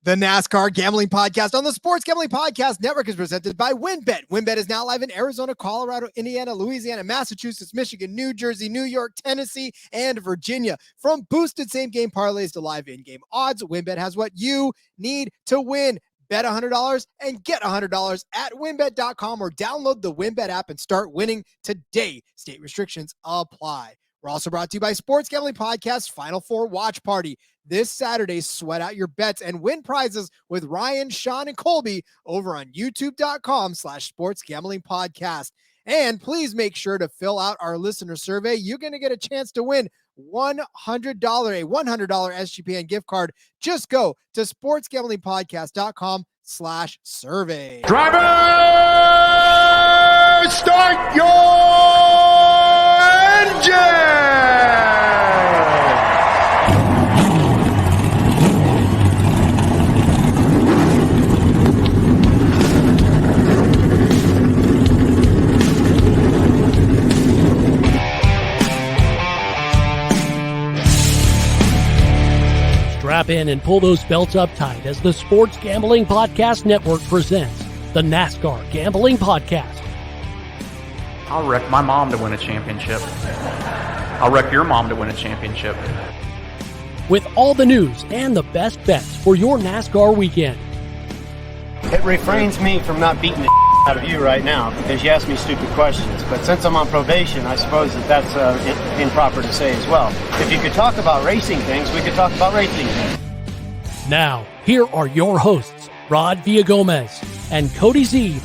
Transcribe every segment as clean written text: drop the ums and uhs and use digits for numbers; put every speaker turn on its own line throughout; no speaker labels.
The NASCAR Gambling Podcast on the Sports Gambling Podcast Network is presented by WynnBet. WynnBet is now live in Arizona, Colorado, Indiana, Louisiana, Massachusetts, Michigan, New Jersey, New York, Tennessee, and Virginia. From boosted same-game parlays to live in-game odds, WynnBet has what you need to win. Bet $100 and get $100 at WynnBet.com or download the WynnBet app and start winning today. State restrictions apply. We're also brought to you by Sports Gambling Podcast Final Four Watch Party. This Saturday, sweat out your bets and win prizes with Ryan, Sean, and Colby over on youtube.com/Sports Gambling Podcast. And please make sure to fill out our listener survey. You're going to get a chance to win a $100 SGPN gift card. Just go to sportsgamblingpodcast.com/survey.
Driver, start your engine!
Strap in and pull those belts up tight as the Sports Gambling Podcast Network presents the NASCAR Gambling Podcast.
I'll wreck my mom to win a championship. I'll wreck your mom to win a championship.
With all the news and the best bets for your NASCAR weekend.
It refrains me from not beating the out of you right now because you ask me stupid questions. But since I'm on probation, I suppose that's improper to say as well. If you could talk about racing things, we could talk about racing things.
Now, here are your hosts, Rod Villagomez and Cody Zeeb.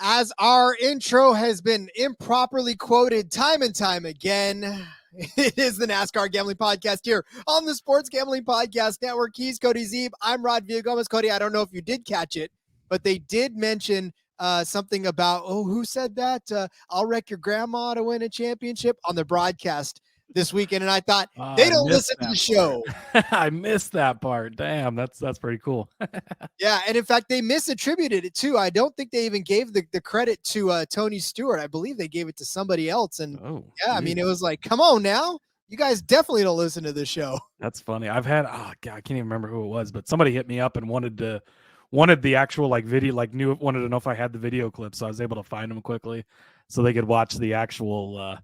As our intro has been improperly quoted time and time again, it is the NASCAR Gambling Podcast here on the Sports Gambling Podcast Network. He's Cody Zeeb. I'm Rod Villagomez. Cody, I don't know if you did catch it, but they did mention something about, who said that? I'll wreck your grandma to win a championship on the broadcast this weekend. And I thought, they don't listen to the show.
I missed that part. Damn, that's pretty cool.
Yeah, and in fact, they misattributed it too. I don't think they even gave the credit to Tony Stewart. I believe they gave it to somebody else. And I mean, it was like, come on now. You guys definitely don't listen to the show.
That's funny. I've had, I can't even remember who it was, but somebody hit me up and wanted the actual video, wanted to know if I had the video clips. So I was able to find them quickly so they could watch the actual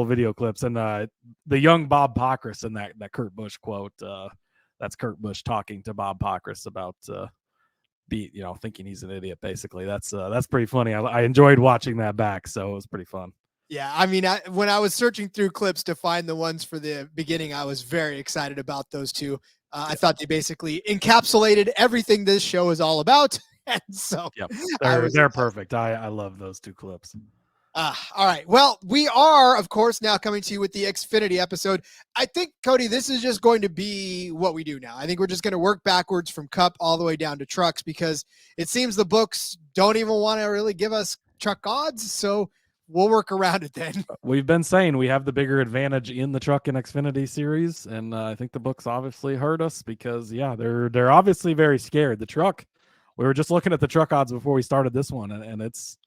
video clips. And the young Bob Pockrass in that Kurt Busch quote, that's Kurt Busch talking to Bob Pockrass about thinking he's an idiot. Basically, that's pretty funny. I enjoyed watching that back, so it was pretty fun.
Yeah, I mean, when I was searching through clips to find the ones for the beginning, I was very excited about those two. I thought they basically encapsulated everything this show is all about. And so
they're perfect. I love those two clips.
All right. Well, we are, of course, now coming to you with the Xfinity episode. I think, Cody, this is just going to be what we do now. I think we're just going to work backwards from Cup all the way down to trucks because it seems the books don't even want to really give us truck odds. So we'll work around it then.
We've been saying we have the bigger advantage in the truck and Xfinity series. And I think the books obviously hurt us because, they're obviously very scared. The truck, we were just looking at the truck odds before we started this one, and it's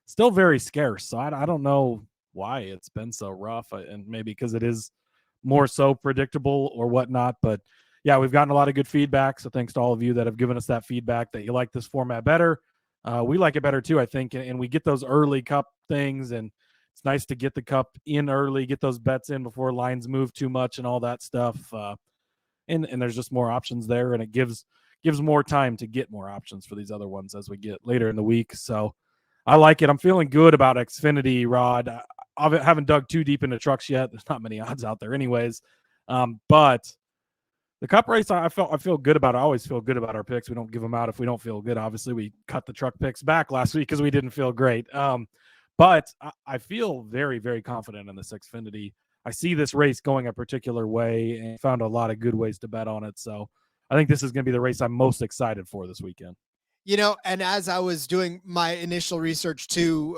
still very scarce. So I don't know why it's been so rough, and maybe because it is more so predictable or whatnot. But yeah, we've gotten a lot of good feedback. So thanks to all of you that have given us that feedback that you like this format better. We like it better too, I think. And we get those early Cup things, and it's nice to get the Cup in early, get those bets in before lines move too much and all that stuff. And there's just more options there, and it gives more time to get more options for these other ones as we get later in the week. So I like it. I'm feeling good about Xfinity, Rod. I haven't dug too deep into trucks yet. There's not many odds out there anyways. But the Cup race, I feel good about it. I always feel good about our picks. We don't give them out if we don't feel good. Obviously, we cut the truck picks back last week because we didn't feel great. But I feel very, very confident in this Xfinity. I see this race going a particular way and found a lot of good ways to bet on it. So I think this is going to be the race I'm most excited for this weekend.
And as I was doing my initial research too,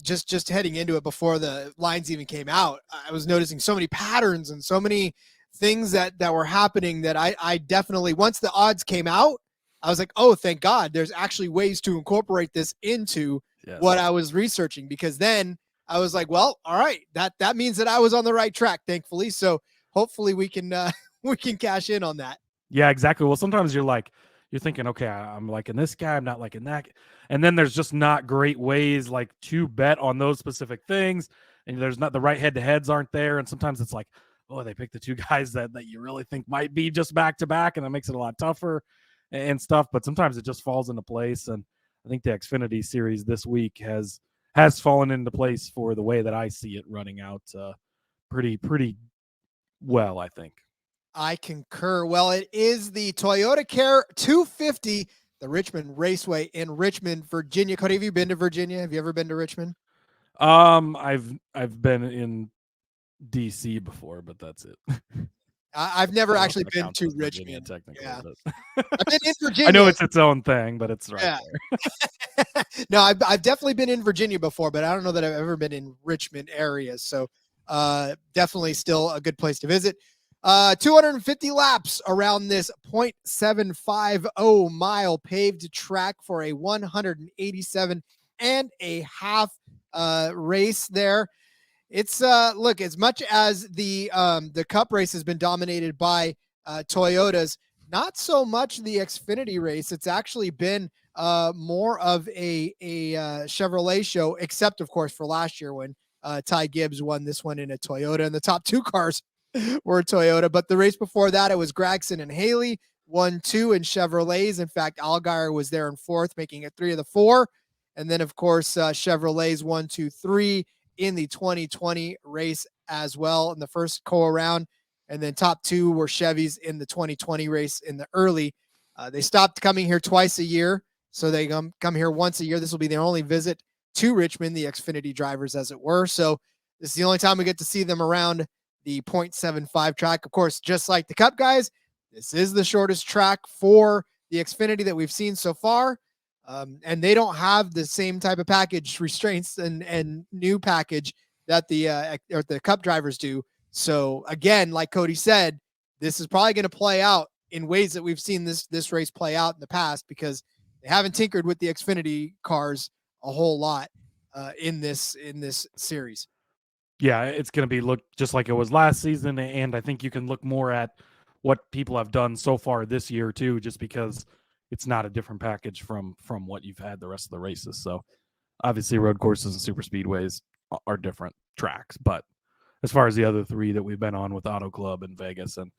just heading into it before the lines even came out, I was noticing so many patterns and so many things that were happening that I definitely, once the odds came out, I was like, oh, thank God, there's actually ways to incorporate this into what I was researching, because then I was like, well, all right, that means that I was on the right track, thankfully. So hopefully we can cash in on that.
Yeah, exactly. Well, sometimes you're thinking, okay, I'm liking this guy, I'm not liking that. And then there's just not great ways like to bet on those specific things. And there's not the right head-to-heads aren't there. And sometimes it's like, oh, they picked the two guys that you really think might be just back-to-back, and that makes it a lot tougher and stuff. But sometimes it just falls into place. And I think the Xfinity Series this week has fallen into place for the way that I see it running out pretty well, I think.
I concur. Well, it is the ToyotaCare 250, the Richmond Raceway in Richmond, Virginia. Cody, have you been to Virginia? Have you ever been to Richmond?
I've been in DC before, but that's it.
I've never actually been to
Virginia,
Richmond.
technically.
Yeah.
But
I've been in Virginia.
I know it's its own thing, but it's right
there. No, I've definitely been in Virginia before, but I don't know that I've ever been in Richmond area. So definitely still a good place to visit. 250 laps around this 0.750 mile paved track for a 187 and a half race there. It's look, as much as the Cup race has been dominated by Toyotas, not so much the Xfinity race. It's actually been more of a Chevrolet show, except of course for last year when Ty Gibbs won this one in a Toyota, and the top two cars were Toyota. But the race before that, it was Gragson and Haley, 1-2 in Chevrolets. In fact, Allgaier was there in fourth, making it 3 of the 4. And then, of course, Chevrolets 1, 2, 3 in the 2020 race as well in the first go-around. And then top 2 were Chevys in the 2020 race in the early. They stopped coming here twice a year, so they come here once a year. This will be their only visit to Richmond, the Xfinity drivers, as it were. So this is the only time we get to see them around the 0.75 track. Of course, just like the Cup guys, this is the shortest track for the Xfinity that we've seen so far. And they don't have the same type of package restraints and new package that the Cup drivers do. So again, like Cody said, this is probably going to play out in ways that we've seen this race play out in the past, because they haven't tinkered with the Xfinity cars a whole lot in this series.
Yeah, it's going to be look just like it was last season, and I think you can look more at what people have done so far this year too, just because it's not a different package from what you've had the rest of the races. So obviously road courses and super speedways are different tracks, but as far as the other 3 that we've been on with Auto Club and Vegas and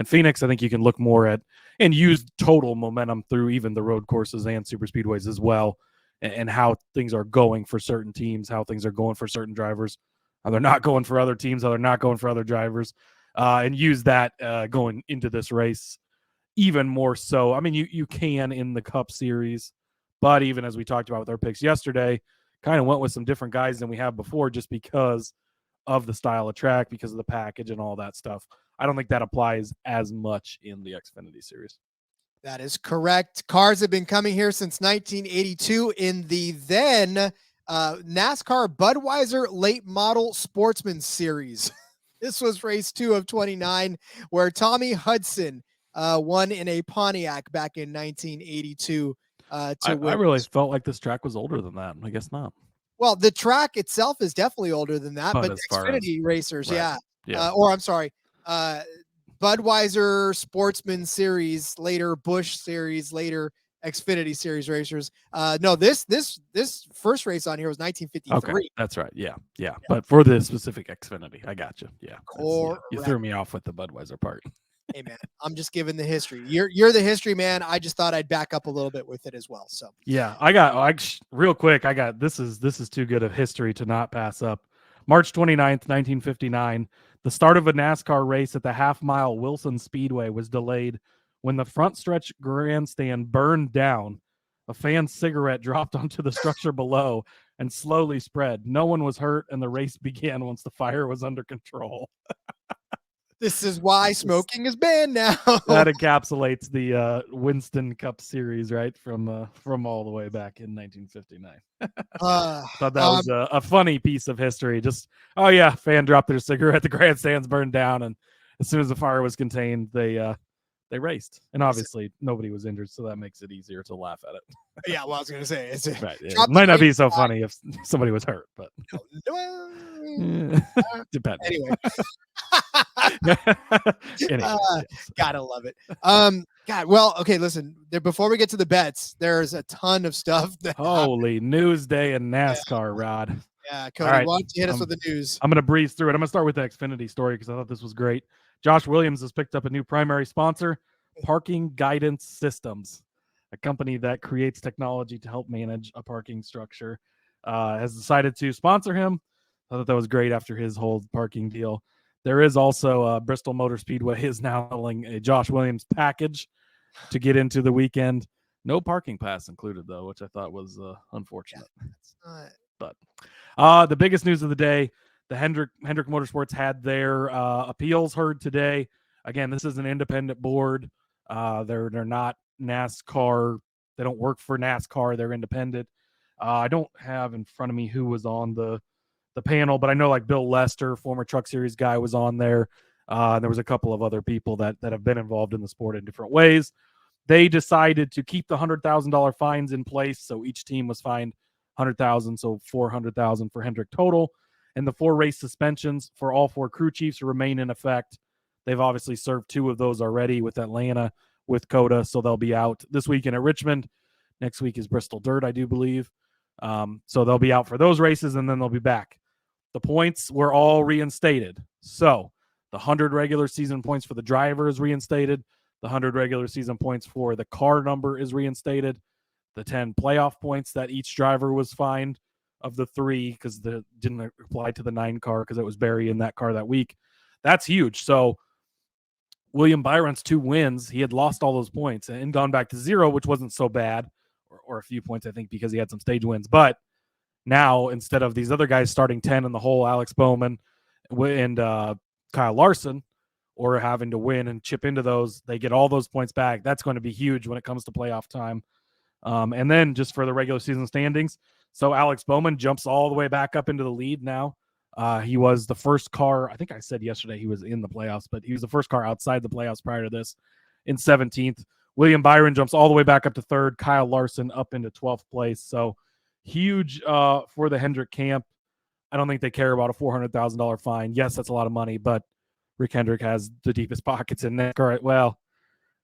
Phoenix, I think you can look more at and use total momentum through even the road courses and super speedways as well, and how things are going for certain teams, how things are going for certain drivers, how they're not going for other teams, how they're not going for other drivers, and use that going into this race even more so. I mean, you can in the Cup Series, but even as we talked about with our picks yesterday, kind of went with some different guys than we have before just because of the style of track, because of the package and all that stuff. I don't think that applies as much in the Xfinity Series.
That is correct. Cars have been coming here since 1982 in the then NASCAR Budweiser Late Model Sportsman Series. This was race 2 of 29, where Tommy Hudson won in a Pontiac back in 1982. I
really felt like this track was older than that. I guess not.
Well, the track itself is definitely older than that, but Xfinity racers,
right.
Yeah. Or I'm sorry, Budweiser Sportsman Series, later Busch Series, later Xfinity Series racers. No, this first race on here was 1953.
Okay, that's right. Yeah. But for the specific Xfinity, I got you. Yeah, you threw me off with the Budweiser part.
Hey man, I'm just giving the history. You're the history man. I just thought I'd back up a little bit with it as well. So
yeah, real quick. This is too good of history to not pass up. March 29th, 1959, the start of a NASCAR race at the half-mile Wilson Speedway was delayed when the front stretch grandstand burned down. A fan's cigarette dropped onto the structure below and slowly spread. No one was hurt, and the race began once the fire was under control.
This is why smoking is banned now.
That encapsulates the Winston Cup Series, right, from all the way back in 1959. Thought that was a funny piece of history. Just, oh yeah, fan dropped their cigarette, the grandstands burned down, and as soon as the fire was contained, they they raced, and obviously nobody was injured, so that makes it easier to laugh at it.
Yeah, well, I was going to say, it's
Right. It might not be so funny if somebody was hurt, but depending.
Anyway. Gotta love it. God, well, okay, listen, before we get to the bets, there's a ton of stuff that
Holy news day in NASCAR, Rod.
Yeah, Cody,
right.
why don't you hit us with the news?
I'm going to breeze through it. I'm going to start with the Xfinity story because I thought this was great. Josh Williams has picked up a new primary sponsor, Parking Guidance Systems, a company that creates technology to help manage a parking structure, has decided to sponsor him. I thought that was great after his whole parking deal. There is also Bristol Motor Speedway is now selling a Josh Williams package to get into the weekend. No parking pass included, though, which I thought was unfortunate. But the biggest news of the day, the Hendrick Motorsports had their appeals heard today. Again, this is an independent board. They're not NASCAR. They don't work for NASCAR. They're independent. I don't have in front of me who was on the panel, but I know like Bill Lester, former Truck Series guy, was on there. There was a couple of other people that have been involved in the sport in different ways. They decided to keep the $100,000 fines in place, so each team was fined $100,000, so $400,000 for Hendrick total, and the 4 race suspensions for all 4 crew chiefs remain in effect. They've obviously served 2 of those already with Atlanta, with Coda, so they'll be out this weekend at Richmond. Next week is Bristol Dirt, I do believe. So they'll be out for those races, and then they'll be back. The points were all reinstated. So the 100 regular season points for the driver is reinstated. The 100 regular season points for the car number is reinstated. The 10 playoff points that each driver was fined of the 3, because the didn't apply to the 9 car because it was Barry in that car that week. That's huge. So William Byron's 2 wins, he had lost all those points and gone back to 0, which wasn't so bad, or a few points, I think, because he had some stage wins. But now, instead of these other guys starting 10 in the hole, Alex Bowman and Kyle Larson, or having to win and chip into those, they get all those points back. That's going to be huge when it comes to playoff time. And then just for the regular season standings, so Alex Bowman jumps all the way back up into the lead now. He was the first car, I think I said yesterday he was in the playoffs, but he was the first car outside the playoffs prior to this in 17th. William Byron jumps all the way back up to 3rd. Kyle Larson up into 12th place. So huge for the Hendrick camp. I don't think they care about a $400,000 fine. Yes, that's a lot of money, but Rick Hendrick has the deepest pockets in NASCAR. Well,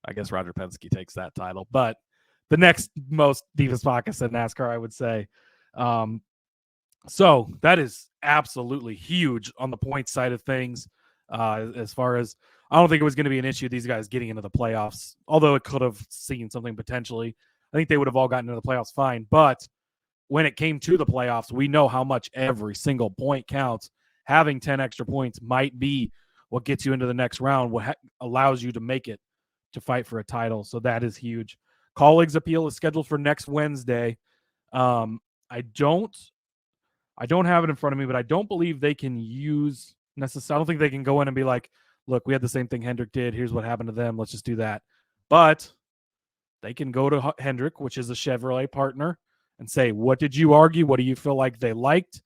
I guess Roger Penske takes that title, but the next most deepest pockets in NASCAR, I would say. So that is absolutely huge on the point side of things. As far as, I don't think it was going to be an issue, these guys getting into the playoffs, although it could have seen something potentially. I think they would have all gotten into the playoffs fine. But when it came to the playoffs, we know how much every single point counts. Having 10 extra points might be what gets you into the next round, what allows you to make it to fight for a title. So that is huge. Colleagues' appeal is scheduled for next Wednesday. I don't have it in front of me, but I don't believe they can use necessarily. I don't think they can go in and be like, look, we had the same thing Hendrick did. Here's what happened to them. Let's just do that. But they can go to Hendrick, which is a Chevrolet partner, and say, what did you argue? What do you feel like they liked?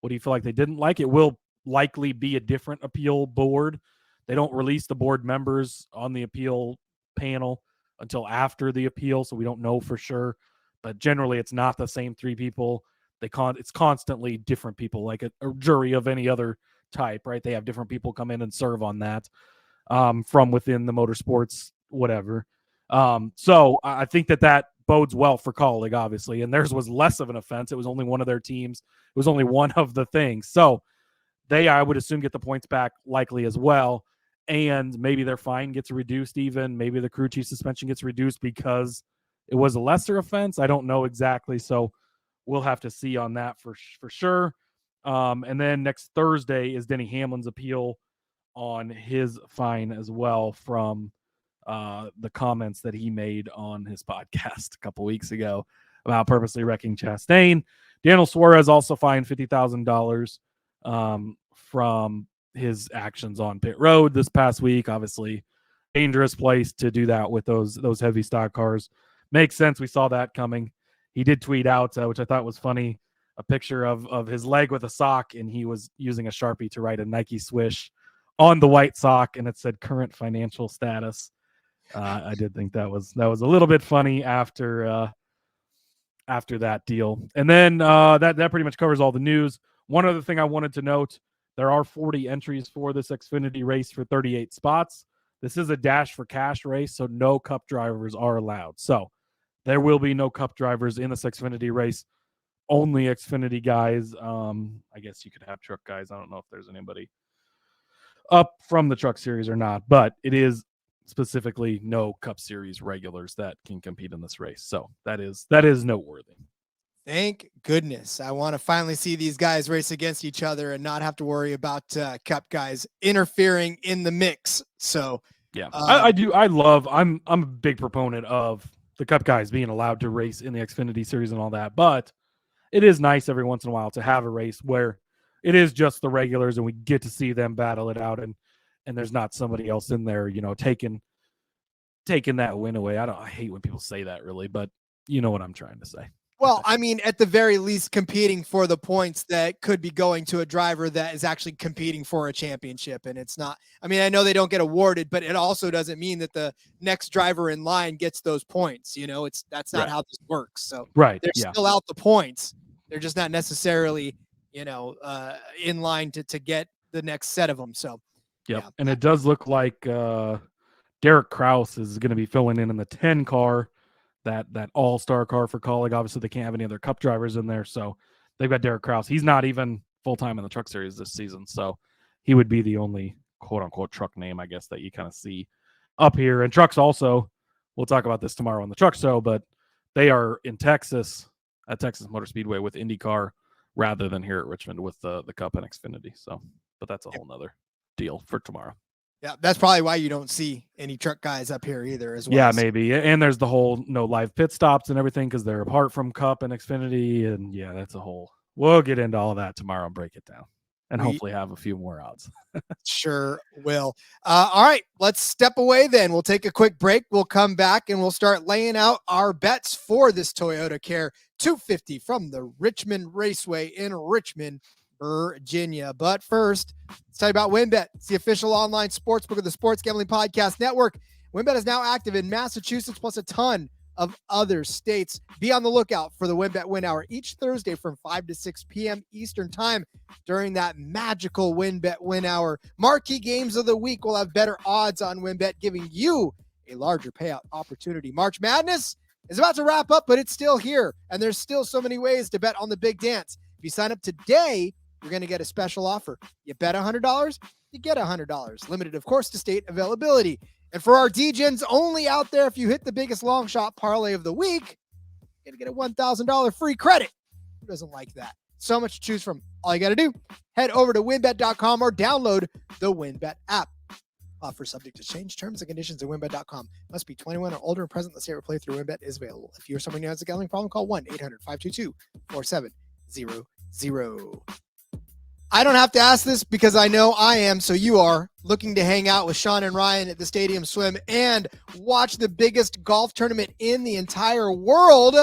What do you feel like they didn't like? It will likely be a different appeal board. They don't release the board members on the appeal panel until after the appeal, so we don't know for sure. But generally, it's not the same 3 people. It's constantly different people, like a jury of any other type, right? They have different people come in and serve on that from within the motorsports, whatever. So I think that bodes well for Colleague, obviously, and theirs was less of an offense. It was only one of their teams. It was only one of the things. So they, I would assume, get the points back likely as well. And maybe their fine gets reduced even. Maybe the crew chief suspension gets reduced because it was a lesser offense. I don't know exactly. So we'll have to see on that for sure. And then next Thursday is Denny Hamlin's appeal on his fine as well from the comments that he made on his podcast a couple weeks ago about purposely wrecking Chastain. Daniel Suarez also fined $50,000 from his actions on pit road this past week. Obviously, dangerous place to do that with those heavy stock cars. Makes sense. We saw that coming. He did tweet out, which I thought was funny, a picture of his leg with a sock, and he was using a Sharpie to write a Nike swish on the white sock, and it said current financial status. I did think that was a little bit funny after that deal. And then that pretty much covers all the news. One other thing I wanted to note, there are 40 entries for this Xfinity race for 38 spots. This is a dash for cash race, so no cup drivers are allowed. So there will be no cup drivers in this Xfinity race, only Xfinity guys. I guess you could have truck guys. I don't know if there's anybody up from the truck series or not, but it is specifically no cup series regulars that can compete in this race. So that is noteworthy.
Thank goodness. I want to finally see these guys race against each other and not have to worry about cup guys interfering in the mix. So
yeah, I'm a big proponent of the cup guys being allowed to race in the Xfinity series and all that, but it is nice every once in a while to have a race where it is just the regulars and we get to see them battle it out, and there's not somebody else in there, taking that win away. I hate when people say that, really, but you know what I'm trying to say.
Well, I mean, at the very least, competing for the points that could be going to a driver that is actually competing for a championship. And it's not, I mean, I know they don't get awarded, but it also doesn't mean that the next driver in line gets those points. That's not how this works. So they're still out the points. They're just not necessarily, in line to get the next set of them. So,
yeah. And it does look like Derek Kraus is going to be filling in the 10 car. That all-star car for Colleague. Obviously, they can't have any other cup drivers in there, so they've got Derek Kraus. He's not even full-time in the truck series this season, so he would be the only quote-unquote truck name, I guess, that you kind of see up here. And trucks also, we'll talk about this tomorrow on the truck show, but they are in Texas at Texas Motor Speedway with IndyCar rather than here at Richmond with the Cup and Xfinity. So, but that's a whole nother deal for tomorrow.
Yeah, that's probably why you don't see any truck guys up here either as well.
Yeah, maybe. And there's the whole no live pit stops and everything because they're apart from Cup and Xfinity. And yeah, that's a whole. We'll get into all that tomorrow and break it down and hopefully have a few more odds.
Sure will. All right, let's step away then. We'll take a quick break. We'll come back and we'll start laying out our bets for this ToyotaCare 250 from the Richmond Raceway in Richmond, Virginia. But first, let's tell you about WynnBet. It's the official online sportsbook of the Sports Gambling Podcast Network. WynnBet is now active in Massachusetts plus a ton of other states. Be on the lookout for the WynnBet Win Hour each Thursday from 5 to 6 p.m. Eastern Time. During that magical WynnBet Win Hour, marquee games of the week will have better odds on WynnBet, giving you a larger payout opportunity. March Madness is about to wrap up, but it's still here, and there's still so many ways to bet on the big dance. If you sign up today, you're going to get a special offer. You bet $100, you get $100. Limited, of course, to state availability. And for our DGens only out there, if you hit the biggest long shot parlay of the week, you're going to get a $1,000 free credit. Who doesn't like that? So much to choose from. All you got to do, head over to WynnBet.com or download the WynnBet app. Offer subject to change. Terms and conditions at WynnBet.com. Must be 21 or older and present. The state where playthrough WynnBet is available. If you're someone who has a gambling problem, call 1-800-522-4700. I don't have to ask this because I know I am, so you are looking to hang out with Sean and Ryan at the Stadium Swim and watch the biggest golf tournament in the entire world.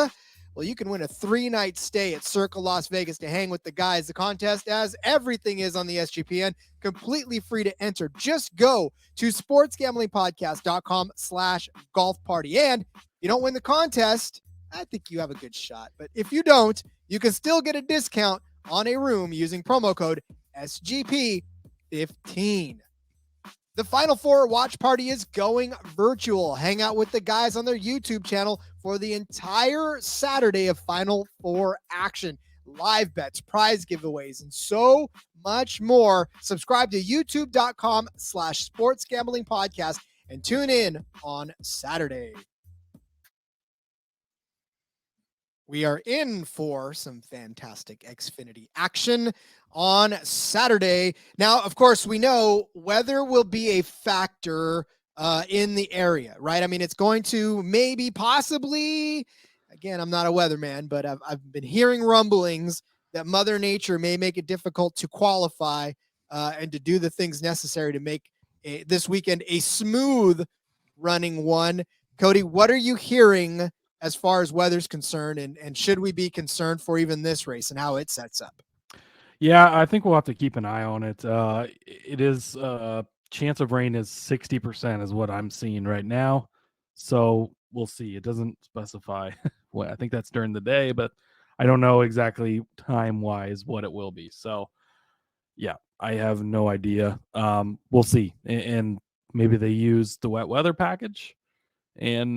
Well, you can win a 3-night stay at Circle Las Vegas to hang with the guys. The contest, as everything is on the SGPN, completely free to enter. Just go to sportsgamblingpodcast.com/golf party. And if you don't win the contest, I think you have a good shot. But if you don't, you can still get a discount on a room using promo code SGP15. The Final Four watch party is going virtual. Hang out with the guys on their YouTube channel for the entire Saturday of Final Four action. Live bets, prize giveaways, and so much more. Subscribe to youtube.com/sportsgamblingpodcast and tune in on Saturday. We are in for some fantastic Xfinity action on Saturday. Now, of course, we know weather will be a factor in the area, right? I mean, it's going to maybe possibly, again, I'm not a weatherman, but I've been hearing rumblings that Mother Nature may make it difficult to qualify and to do the things necessary to make this weekend a smooth running one. Cody, what are you hearing as far as weather's concerned, and should we be concerned for even this race and how it sets up?
Yeah, I think we'll have to keep an eye on it. It is chance of rain is 60% is what I'm seeing right now. So we'll see. It doesn't specify what. I think that's during the day, but I don't know exactly time-wise what it will be. So yeah, I have no idea. We'll see. And maybe they use the wet weather package and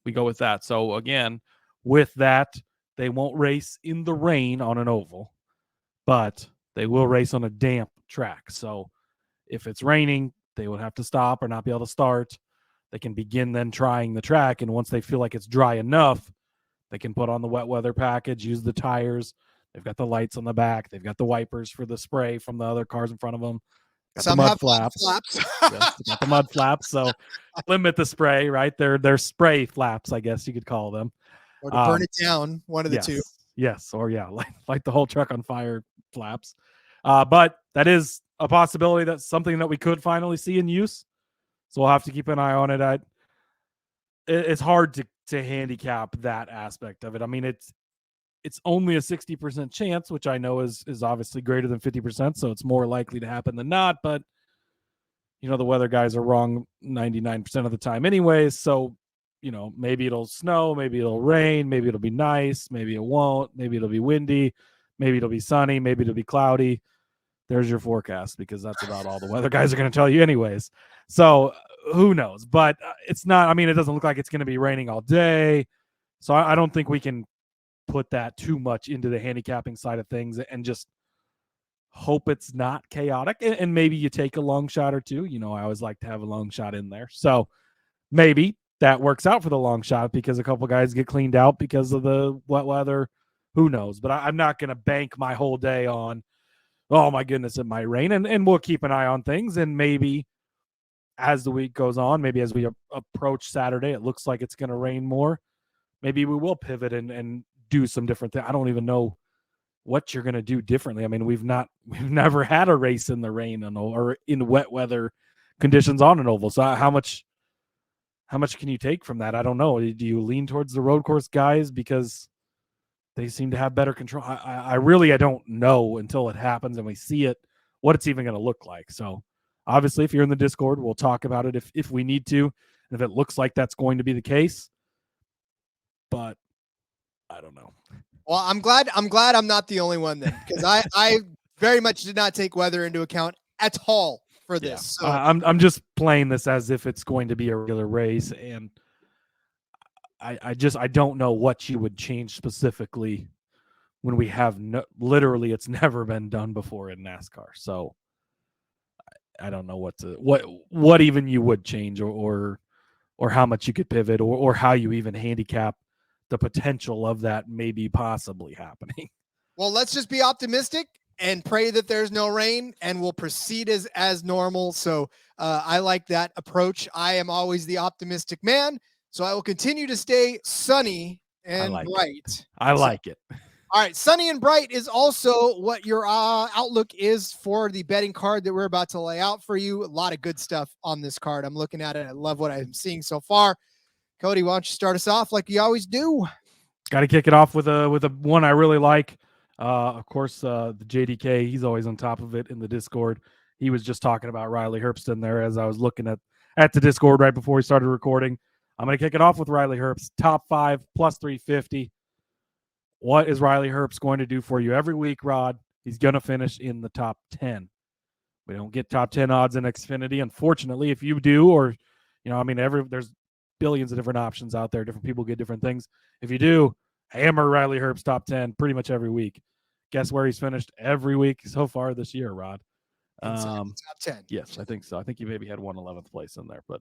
we go with that. So again, with that, they won't race in the rain on an oval, but they will race on a damp track. So if it's raining, they would have to stop or not be able to start. They can begin then trying the track, and once they feel like it's dry enough, they can put on the wet weather package, use the tires. They've got the lights on the back. They've got the wipers for the spray from the other cars in front of them. Got
Some
the mud
have
flaps.
flaps.
Yes, got the mud flaps. So limit the spray, right? They're spray flaps, I guess you could call them.
Or to burn it down, one of the two.
Yes, or yeah, light the whole truck on fire flaps. But that is a possibility. That's something that we could finally see in use. So we'll have to keep an eye on it. It's hard to handicap that aspect of it. I mean, it's only a 60% chance, which I know is obviously greater than 50%, so it's more likely to happen than not. But the weather guys are wrong 99% of the time anyways. So, maybe it'll snow, maybe it'll rain, maybe it'll be nice, maybe it won't, maybe it'll be windy, maybe it'll be sunny, maybe it'll be cloudy. There's your forecast, because that's about all the weather guys are going to tell you anyways. So who knows? But it's not, I mean, it doesn't look like it's going to be raining all day. So I don't think we can put that too much into the handicapping side of things and just hope it's not chaotic. And maybe you take a long shot or two. I always like to have a long shot in there. So maybe that works out for the long shot because a couple guys get cleaned out because of the wet weather. Who knows? But I'm not going to bank my whole day on, oh my goodness, it might rain. And we'll keep an eye on things. And maybe as the week goes on, maybe as we approach Saturday, it looks like it's going to rain more. Maybe we will pivot and do some different things. I don't even know what you're going to do differently. I mean, we've never had a race in the rain or in wet weather conditions on an oval. So how much can you take from that? I don't know. Do you lean towards the road course guys because they seem to have better control? I don't know until it happens and we see it, what it's even going to look like. So obviously, if you're in the Discord, we'll talk about it if we need to, and if it looks like that's going to be the case. But I don't know.
Well, I'm glad I'm not the only one then, because I very much did not take weather into account at all for this.
Yeah.
So
I'm just playing this as if it's going to be a regular race, and I don't know what you would change specifically when we have literally it's never been done before in NASCAR. So I don't know what even you would change or how much you could pivot or how you even handicap the potential of that maybe possibly happening.
Well, let's just be optimistic and pray that there's no rain, and we'll proceed as normal. So I like that approach. I am always the optimistic man, so I will continue to stay sunny and bright.
I like it.
All right, sunny and bright is also what your outlook is for the betting card that we're about to lay out for you. A lot of good stuff on this card. I'm looking at it. I love what I'm seeing so far. Cody, why don't you start us off like you always do?
Got to kick it off with a one I really like. Of course, the JDK, he's always on top of it in the Discord. He was just talking about Riley Herbst in there as I was looking at the Discord right before we started recording. I'm going to kick it off with Riley Herbst, top 5 plus 350. What is Riley Herbst going to do for you every week, Rod? He's going to finish in the top 10. We don't get top 10 odds in Xfinity. Unfortunately, if you do, or, there's billions of different options out there. Different people get different things. If you do, hammer Riley Herbst top 10 pretty much every week. Guess where he's finished every week so far this year, Rod?
Top 10.
Yes, I think so. I think he maybe had 11th place in there, but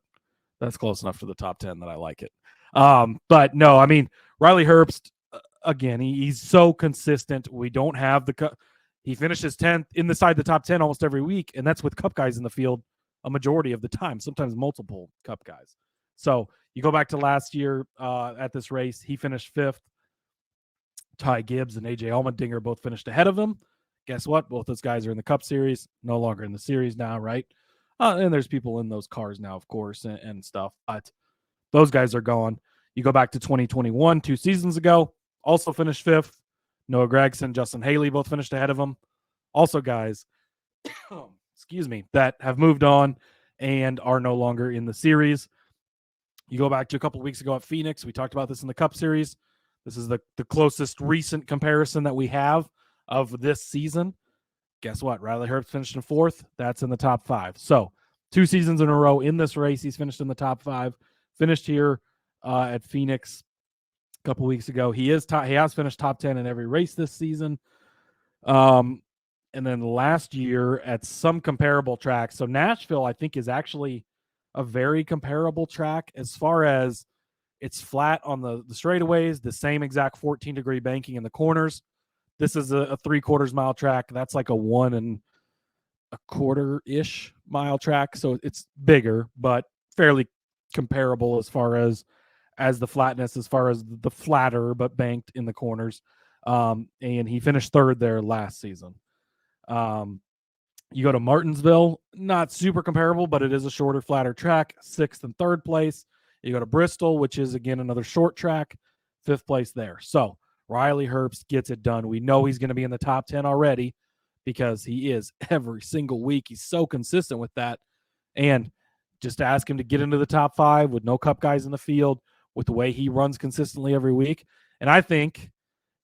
that's close enough to the top 10 that I like it. But no, Riley Herbst, again, he's so consistent. We don't have he finishes 10th inside the top 10 almost every week, and that's with Cup guys in the field a majority of the time, sometimes multiple Cup guys. So you go back to last year at this race, he finished 5th. Ty Gibbs and AJ Allmendinger both finished ahead of him. Guess what? Both those guys are in the Cup Series, no longer in the series now, right? And there's people in those cars now, of course, and stuff. But those guys are gone. You go back to 2021, 2 seasons ago, also finished 5th. Noah Gragson, Justin Haley both finished ahead of him. Also guys, excuse me, that have moved on and are no longer in the series. You go back to a couple of weeks ago at Phoenix. We talked about this in the Cup Series. This is the closest recent comparison that we have of this season. Guess what? Riley Herbst finished in 4th. That's in the top 5. So 2 seasons in a row in this race, he's finished in the top 5. Finished here at Phoenix a couple weeks ago. He has finished top 10 in every race this season. And then last year at some comparable tracks. So Nashville, I think, is actually a very comparable track as far as it's flat on the straightaways, the same exact 14-degree banking in the corners. This is a 3/4 mile track. That's like a 1 1/4-ish mile track. So it's bigger, but fairly comparable as far as the flatness, as far as the flatter but banked in the corners. And he finished 3rd there last season. You go to Martinsville, not super comparable, but it is a shorter, flatter track, 6th and 3rd place. You go to Bristol, which is, again, another short track, 5th place there. So Riley Herbst gets it done. We know he's going to be in the top 10 already because he is every single week. He's so consistent with that. And just to ask him to get into the top 5 with no Cup guys in the field, with the way he runs consistently every week. And I think,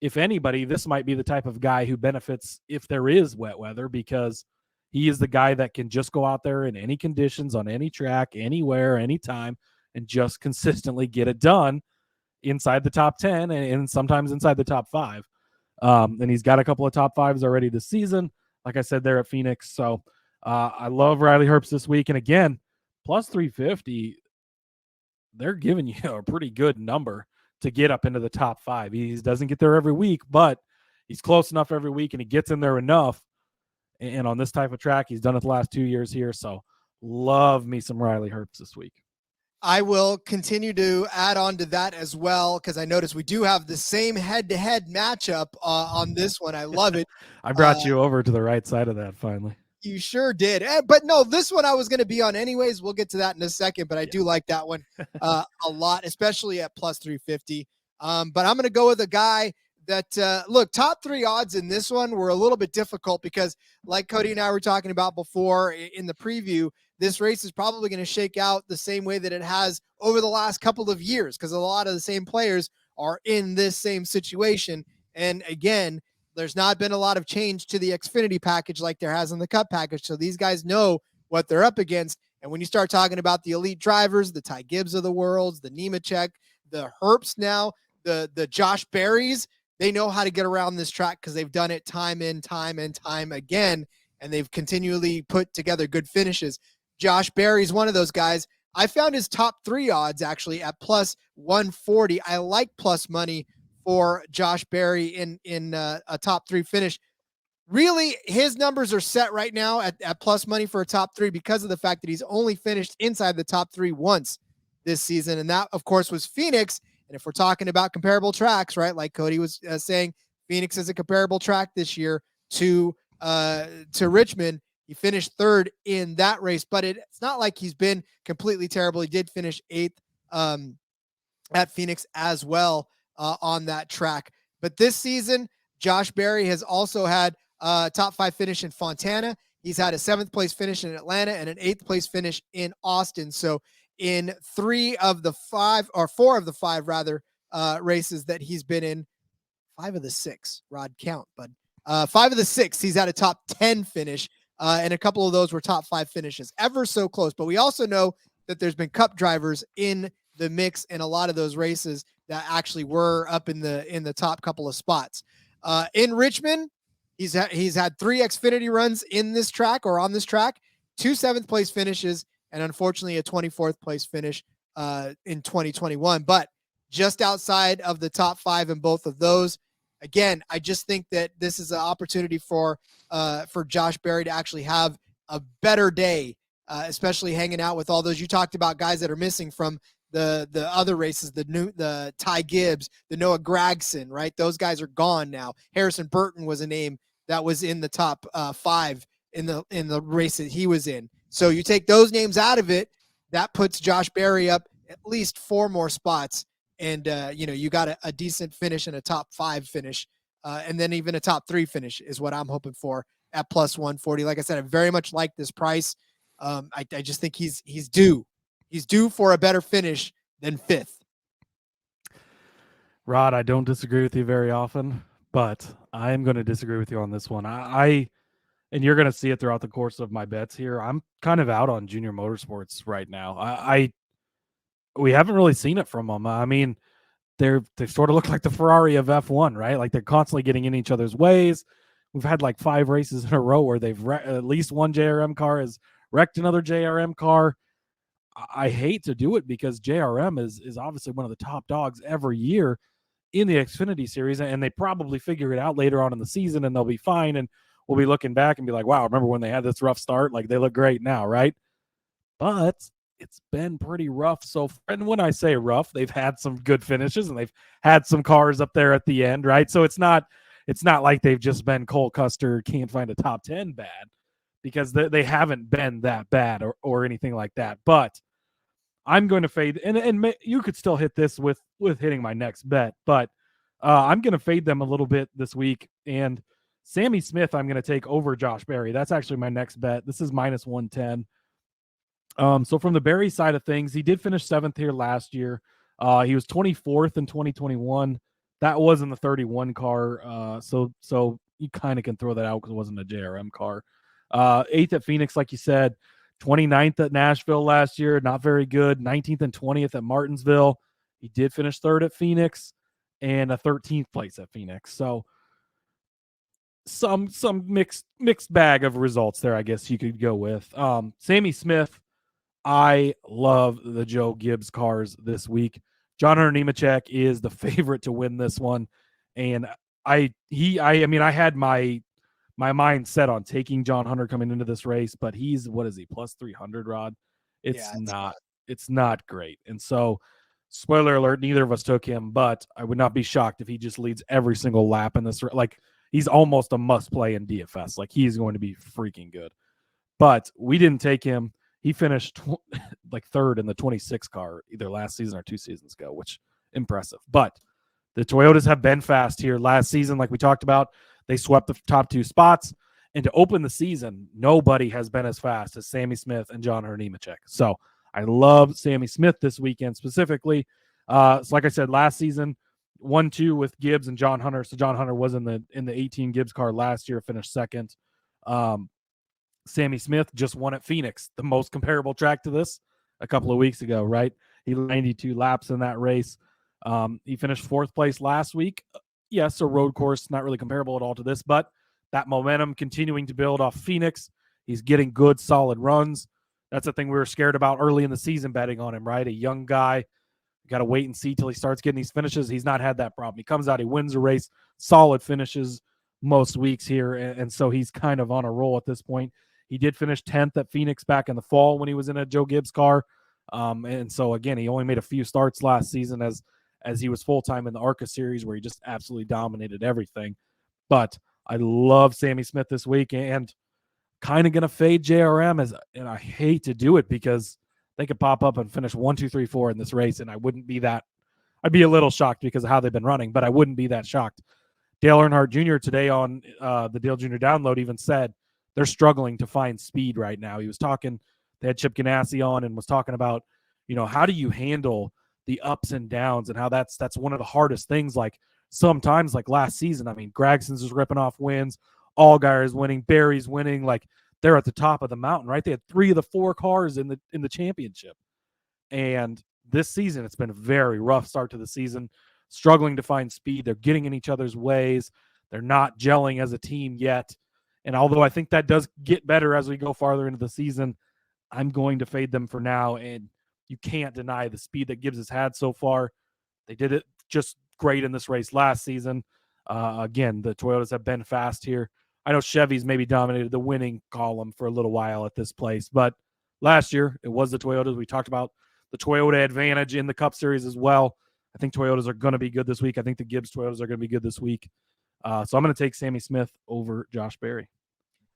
if anybody, this might be the type of guy who benefits if there is wet weather, because he is the guy that can just go out there in any conditions, on any track, anywhere, anytime, and just consistently get it done inside the top 10 and sometimes inside the top 5. And he's got a couple of top 5s already this season, like I said, there at Phoenix. So I love Riley Herbst this week. And again, plus 350, they're giving you a pretty good number to get up into the top 5. He doesn't get there every week, but he's close enough every week, and he gets in there enough. And on this type of track, he's done it the last 2 years here. So love me some Riley Herbst this week.
I will continue to add on to that as well, because I noticed we do have the same head-to-head matchup on this one. I love it.
I brought you over to the right side of that finally.
You sure did. But no, this one I was going to be on anyways. We'll get to that in a second, but I do like that one a lot, especially at plus 350. But I'm going to go with a guy that, look, top 3 odds in this one were a little bit difficult because, like Cody and I were talking about before in the preview, this race is probably going to shake out the same way that it has over the last couple of years, because a lot of the same players are in this same situation. And again, there's not been a lot of change to the Xfinity package like there has in the Cup package. So these guys know what they're up against. And when you start talking about the elite drivers, the Ty Gibbs of the world, the Nemechek, the Herbst now, the Josh Berrys, they know how to get around this track because they've done it time and time again. And they've continually put together good finishes. Josh Berry's one of those guys. I found his top 3 odds actually at plus 140. I like plus money for Josh Berry in a top 3 finish. Really, his numbers are set right now at plus money for a top 3 because of the fact that he's only finished inside the top 3 once this season. And that, of course, was Phoenix. And if we're talking about comparable tracks, right, like Cody was saying, Phoenix is a comparable track this year to Richmond. He finished 3rd in that race, but it's not like he's been completely terrible. He did finish 8th at Phoenix as well on that track. But this season, Josh Berry has also had a top 5 finish in Fontana. He's had a 7th place finish in Atlanta and an 8th place finish in Austin. So in 4 of the 5 races that he's been in, 5 of the 6, Rod count, but 5 of the 6, he's had a top 10 finish. And a couple of those were top 5 finishes, ever so close. But we also know that there's been Cup drivers in the mix in a lot of those races that actually were up in the top couple of spots. In Richmond, he's had 3 Xfinity runs in this track or on this track, 2 7th place finishes, and unfortunately a 24th place finish in 2021. But just outside of the top 5 in both of those. Again, I just think that this is an opportunity for Josh Berry to actually have a better day, especially hanging out with all those. You talked about guys that are missing from the other races, the Ty Gibbs, the Noah Gragson, right? Those guys are gone now. Harrison Burton was a name that was in the top 5 in the race that he was in. So you take those names out of it, that puts Josh Berry up at least 4 more spots. And, you got a decent finish and a top 5 finish. And then even a top 3 finish is what I'm hoping for at plus 140. Like I said, I very much like this price. I just think he's due. He's due for a better finish then 5th.
Rod, I don't disagree with you very often, but I am going to disagree with you on this one. And you're going to see it throughout the course of my bets here. I'm kind of out on Junior Motorsports right now. We haven't really seen it from them. I mean, they sort of look like the Ferrari of F1, right? Like they're constantly getting in each other's ways. We've had like 5 races in a row where they've at least one JRM car has wrecked another JRM car. I hate to do it because JRM is obviously one of the top dogs every year in the Xfinity Series, and they probably figure it out later on in the season and they'll be fine. And we'll be looking back and be like, wow, remember when they had this rough start? Like they look great now, right? But it's been pretty rough. And when I say rough, they've had some good finishes and they've had some cars up there at the end, right? So it's not like they've just been Cole Custer, can't find a top 10 bad, because they haven't been that bad or anything like that. But I'm going to fade, and you could still hit this with hitting my next bet, but I'm going to fade them a little bit this week. And Sammy Smith, I'm going to take over Josh Berry. That's actually my next bet. This is minus 110. So from the Berry side of things, he did finish 7th here last year. He was 24th in 2021. That was in the 31 car. So you kind of can throw that out because it wasn't a JRM car. 8th at Phoenix, like you said. 29th at Nashville last year, not very good. 19th and 20th at Martinsville. He did finish 3rd at Phoenix and a 13th place at Phoenix. So some mixed bag of results there, I guess you could go with. Sammy Smith, I love the Joe Gibbs cars this week. John Hunter Nemechek is the favorite to win this one, and I had my mind set on taking John Hunter coming into this race, but he's, what is he, plus 300, Rod? It's not great. And so, spoiler alert, neither of us took him, but I would not be shocked if he just leads every single lap in this. Like, he's almost a must play in DFS. Like, he's going to be freaking good. But we didn't take him. He finished like 3rd in the 26 car either last season or 2 seasons ago, which impressive. But the Toyotas have been fast here. Last season, like we talked about, they swept the top 2 spots. And to open the season, nobody has been as fast as Sammy Smith and John Hunter Nemechek. So I love Sammy Smith this weekend specifically. So like I said, last season, 1-2 with Gibbs and John Hunter. So John Hunter was in the 18 Gibbs car last year, finished 2nd. Sammy Smith just won at Phoenix, the most comparable track to this, a couple of weeks ago, right? He 92 laps in that race. He finished 4th place last week. Yes, a road course, not really comparable at all to this, but that momentum continuing to build off Phoenix. He's getting good, solid runs. That's the thing we were scared about early in the season betting on him, right? A young guy. Got to wait and see till he starts getting these finishes. He's not had that problem. He comes out, he wins a race, solid finishes most weeks here, and so he's kind of on a roll at this point. He did finish 10th at Phoenix back in the fall when he was in a Joe Gibbs car. And so, again, he only made a few starts last season as he was full-time in the ARCA series where he just absolutely dominated everything. But I love Sammy Smith this week and kind of going to fade JRM, and I hate to do it because they could pop up and finish 1, 2, 3, 4 in this race, and I wouldn't be that – I'd be a little shocked because of how they've been running, but I wouldn't be that shocked. Dale Earnhardt Jr. today on the Dale Jr. Download even said – they're struggling to find speed right now. He was talking, they had Chip Ganassi on and was talking about, how do you handle the ups and downs and how that's one of the hardest things. Like sometimes like last season, I mean, Gragson's was ripping off wins, Allgaier's winning, Barry's winning, like they're at the top of the mountain, right? They had 3 of the 4 cars in the championship. And this season, it's been a very rough start to the season, struggling to find speed. They're getting in each other's ways. They're not gelling as a team yet. And although I think that does get better as we go farther into the season, I'm going to fade them for now. And you can't deny the speed that Gibbs has had so far. They did it just great in this race last season. Again, the Toyotas have been fast here. I know Chevy's maybe dominated the winning column for a little while at this place, but last year it was the Toyotas. We talked about the Toyota advantage in the Cup Series as well. I think Toyotas are going to be good this week. I think the Gibbs Toyotas are going to be good this week. So I'm going to take Sammy Smith over Josh Berry.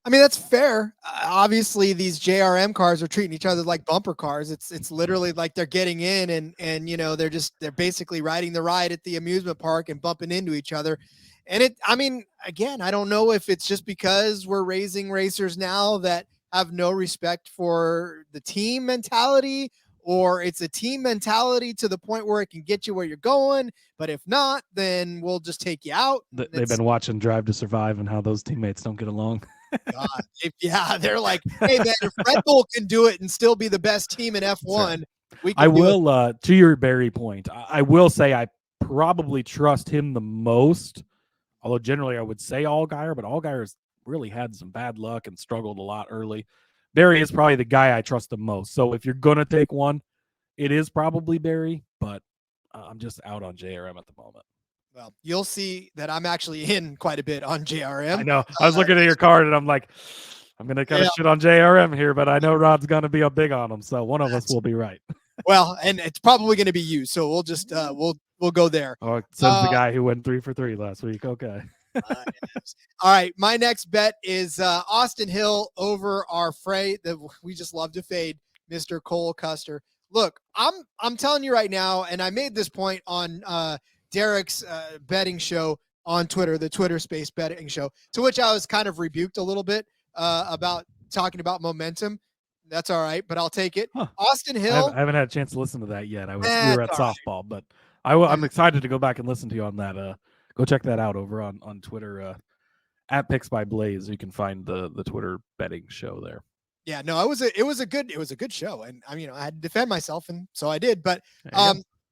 I mean, that's fair. Obviously, these JRM cars are treating each other like bumper cars. It's literally like they're getting in and they're basically riding the ride at the amusement park and bumping into each other. And again, I don't know if it's just because we're raising racers now that have no respect for the team mentality, or it's a team mentality to the point where it can get you where you're going. But if not, then we'll just take you out.
They've been watching Drive to Survive and how those teammates don't get along.
God, they're like, hey man, if Red Bull can do it and still be the best team in F1, we can.
I will, to your Barry point, I will say I probably trust him the most. Although generally I would say Allgaier, but Allgaier's really had some bad luck and struggled a lot early. Barry is probably the guy I trust the most. So if you're going to take one, it is probably Barry, but I'm just out on JRM at the moment.
Well, you'll see that I'm actually in quite a bit on JRM.
I know. I was looking at your card and I'm like, I'm going to kind of shit on JRM here, but I know Rod's going to be big on him. So one of us will be right.
Well, and it's probably going to be you. So we'll just, we'll go there.
Oh, it says the guy who went 3 for 3 last week. Okay.
All right. My next bet is Austin Hill over our fray that we just love to fade, Mr. Cole Custer. Look, I'm telling you right now, and I made this point on Derek's betting show on Twitter, the Twitter Space betting show, to which I was kind of rebuked a little bit about talking about momentum. That's all right, but I'll take it.
Huh.
Austin Hill.
I haven't had a chance to listen to that yet. We were at softball, but I'm excited to go back and listen to you on that. Go check that out over on Twitter at Picks by Blaze. You can find the Twitter betting show there.
Yeah, no, it was a good show, and I mean, I had to defend myself, and so I did. But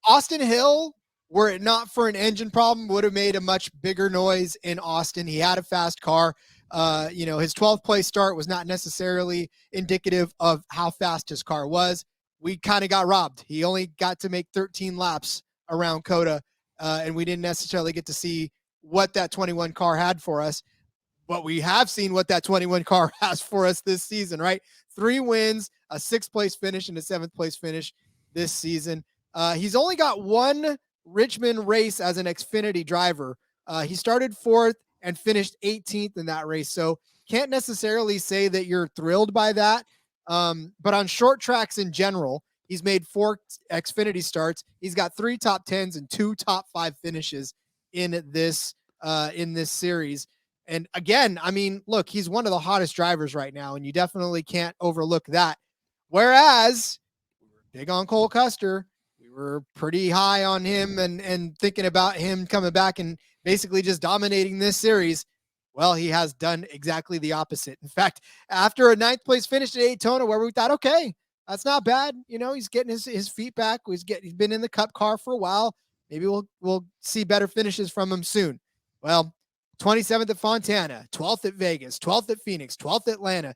Austin Hill, were it not for an engine problem, would have made a much bigger noise in Austin. He had a fast car. His 12th place start was not necessarily indicative of how fast his car was. We kind of got robbed. He only got to make 13 laps around COTA, and we didn't necessarily get to see what that 21 car had for us. But we have seen what that 21 car has for us this season, right? 3 wins, a 6th place finish, and a 7th place finish this season. He's only got 1 Richmond race as an Xfinity driver. He started 4th and finished 18th in that race. So can't necessarily say that you're thrilled by that. But on short tracks in general, he's made 4 Xfinity starts. He's got 3 top 10s and 2 top 5 finishes in this series. And again, I mean, look, he's one of the hottest drivers right now, and you definitely can't overlook that. Whereas we were big on Cole Custer. We were pretty high on him and thinking about him coming back and basically just dominating this series. Well, he has done exactly the opposite. In fact, after a 9th place finish at Daytona, where we thought, okay, that's not bad. You know, he's getting his feet back. He's been in the Cup car for a while. Maybe we'll see better finishes from him soon. Well, 27th at Fontana, 12th at Vegas, 12th at Phoenix, 12th at Atlanta.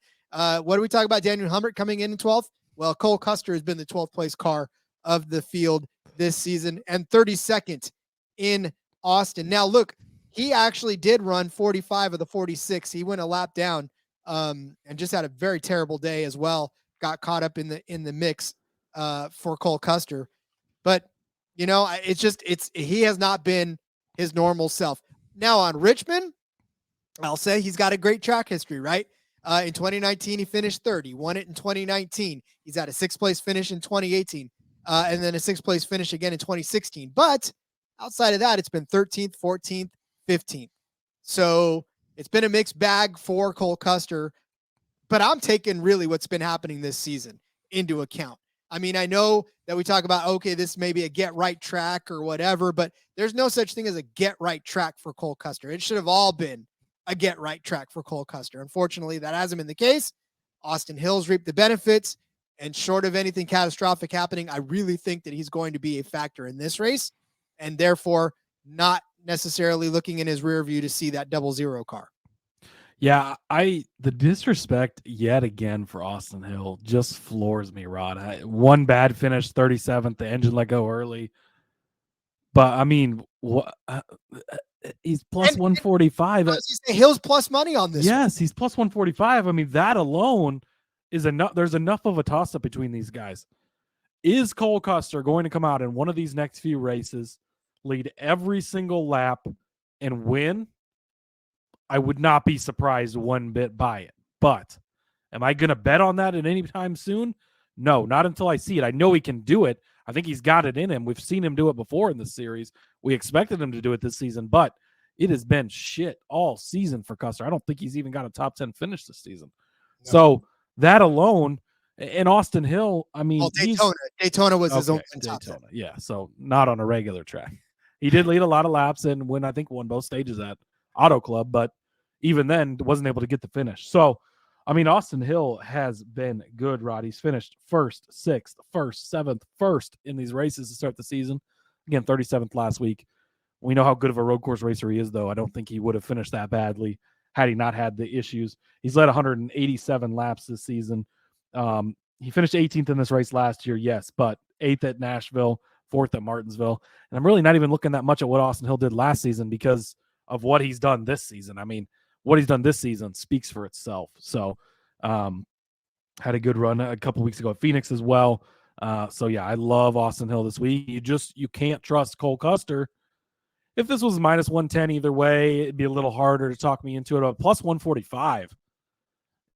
What do we talk about? Daniel Humbert coming in 12th? Well, Cole Custer has been the 12th place car of the field this season and 32nd in Austin. Now, look, he actually did run 45 of the 46. He went a lap down and just had a very terrible day as well. Got caught up in the mix for Cole Custer. But, you know, he has not been his normal self. Now on Richmond, I'll say he's got a great track history, right? In 2019, he finished 3rd. He won it in 2019. He's had a 6th place finish in 2018, and then a 6th place finish again in 2016. But outside of that, it's been 13th, 14th, 15th. So it's been a mixed bag for Cole Custer, but I'm taking really what's been happening this season into account. I mean, I know that we talk about, okay, this may be a get right track or whatever, but there's no such thing as a get right track for Cole Custer. It should have all been a get right track for Cole Custer. Unfortunately, that hasn't been the case. Austin Hill's reaped the benefits, and short of anything catastrophic happening, I really think that he's going to be a factor in this race, and therefore not necessarily looking in his rear view to see that 00 car.
Yeah, the disrespect yet again for Austin Hill just floors me, Rod. One bad finish, 37th, the engine let go early. But I mean, he's plus 145.
Hill's plus money on this.
Yes, he's plus 145. I mean, that alone is enough. There's enough of a toss-up between these guys. Is Cole Custer going to come out in one of these next few races, lead every single lap, and win? I would not be surprised one bit by it. But am I going to bet on that at any time soon? No, not until I see it. I know he can do it. I think he's got it in him. We've seen him do it before in the series. We expected him to do it this season, but it has been shit all season for Custer. I don't think he's even got a top 10 finish this season. No. So that alone, And Austin Hill, I mean,
Well, Daytona was his
okay,
own top 10.
Daytona. Yeah, so not on a regular track. He did lead a lot of laps and won both stages at Auto Club, but even then wasn't able to get the finish. So, I mean, Austin Hill has been good, Rod. He's finished first, sixth, first, seventh, first in these races to start the season. Again, 37th last week. We know how good of a road course racer he is, though. I don't think he would have finished that badly had he not had the issues. He's led 187 laps this season. He finished 18th in this race last year, yes, but 8th at Nashville, 4th at Martinsville. And I'm really not even looking that much at what Austin Hill did last season because of what he's done this season. I mean, what he's done this season speaks for itself. So had a good run a couple weeks ago at Phoenix as well. So, yeah, I love Austin Hill this week. You can't trust Cole Custer. If this was minus 110 either way, it'd be a little harder to talk me into it. But plus 145,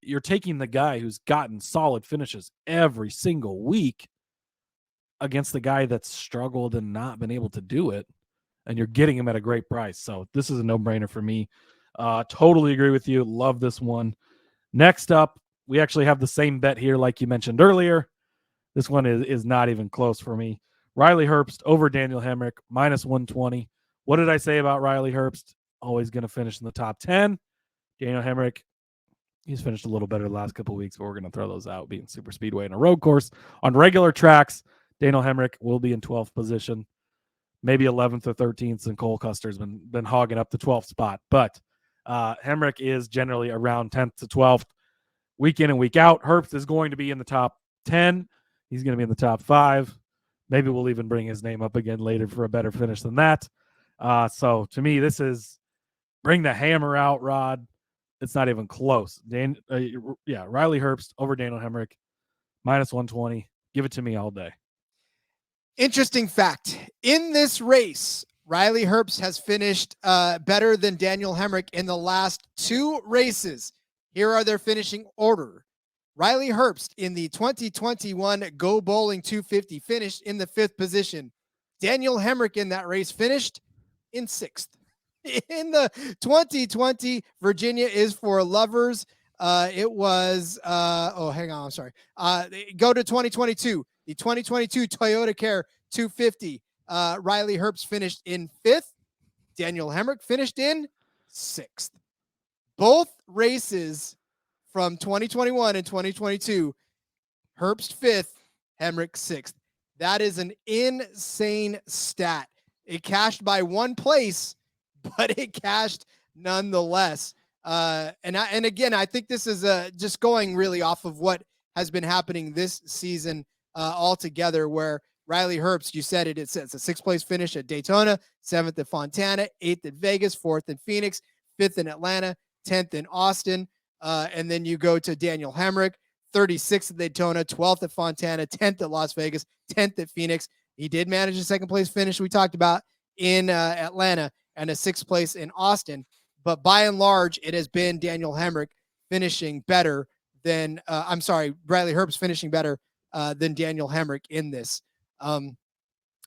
you're taking the guy who's gotten solid finishes every single week against the guy that's struggled and not been able to do it, and you're getting him at a great price. So this is a no-brainer for me. Totally agree with you. Love this one. Next up, we actually have the same bet here like you mentioned earlier. This one is not even close for me. Riley Herbst over Daniel Hemrick, minus 120. What did I say about Riley Herbst? Always going to finish in the top 10. Daniel Hemrick, he's finished a little better the last couple of weeks, but we're going to throw those out, being super speedway in a road course. On regular tracks, Daniel Hemrick will be in 12th position, maybe 11th or 13th, and Cole Custer's been hogging up the 12th spot. But Hemrick is generally around 10th to 12th, week in and week out. Herbst is going to be in the top 10. He's going to be in the top 5. Maybe we'll even bring his name up again later for a better finish than that. So to me, this is bring the hammer out, Rod. It's not even close. Riley Herbst over Daniel Hemrick, minus 120. Give it to me all day.
Interesting fact. In this race, Riley Herbst has finished better than Daniel Hemrick in the last 2 races. Here are their finishing order. Riley Herbst in the 2021 Go Bowling 250 finished in the 5th position. Daniel Hemrick in that race finished in 6th. In the 2020 Virginia is for lovers. It was hang on, I'm sorry. Go to 2022. The 2022 ToyotaCare 250. Riley Herbst finished in 5th. Daniel Hemrick finished in 6th. Both races from 2021 and 2022, Herbst 5th, Hemrick 6th. That is an insane stat. It cashed by 1 place, but it cashed nonetheless. And again, I think this is just going really off of what has been happening this season altogether, where Riley Herbst, you said it's a 6th place finish at Daytona, 7th at Fontana, 8th at Vegas, 4th in Phoenix, 5th in Atlanta, 10th in Austin. And then you go to Daniel Hemrick, 36th at Daytona, 12th at Fontana, 10th at Las Vegas, 10th at Phoenix. He did manage a 2nd place finish we talked about in Atlanta, and a 6th place in Austin. But by and large, it has been Daniel Hemrick finishing better than Riley Herbst finishing better than Daniel Hemrick in this. And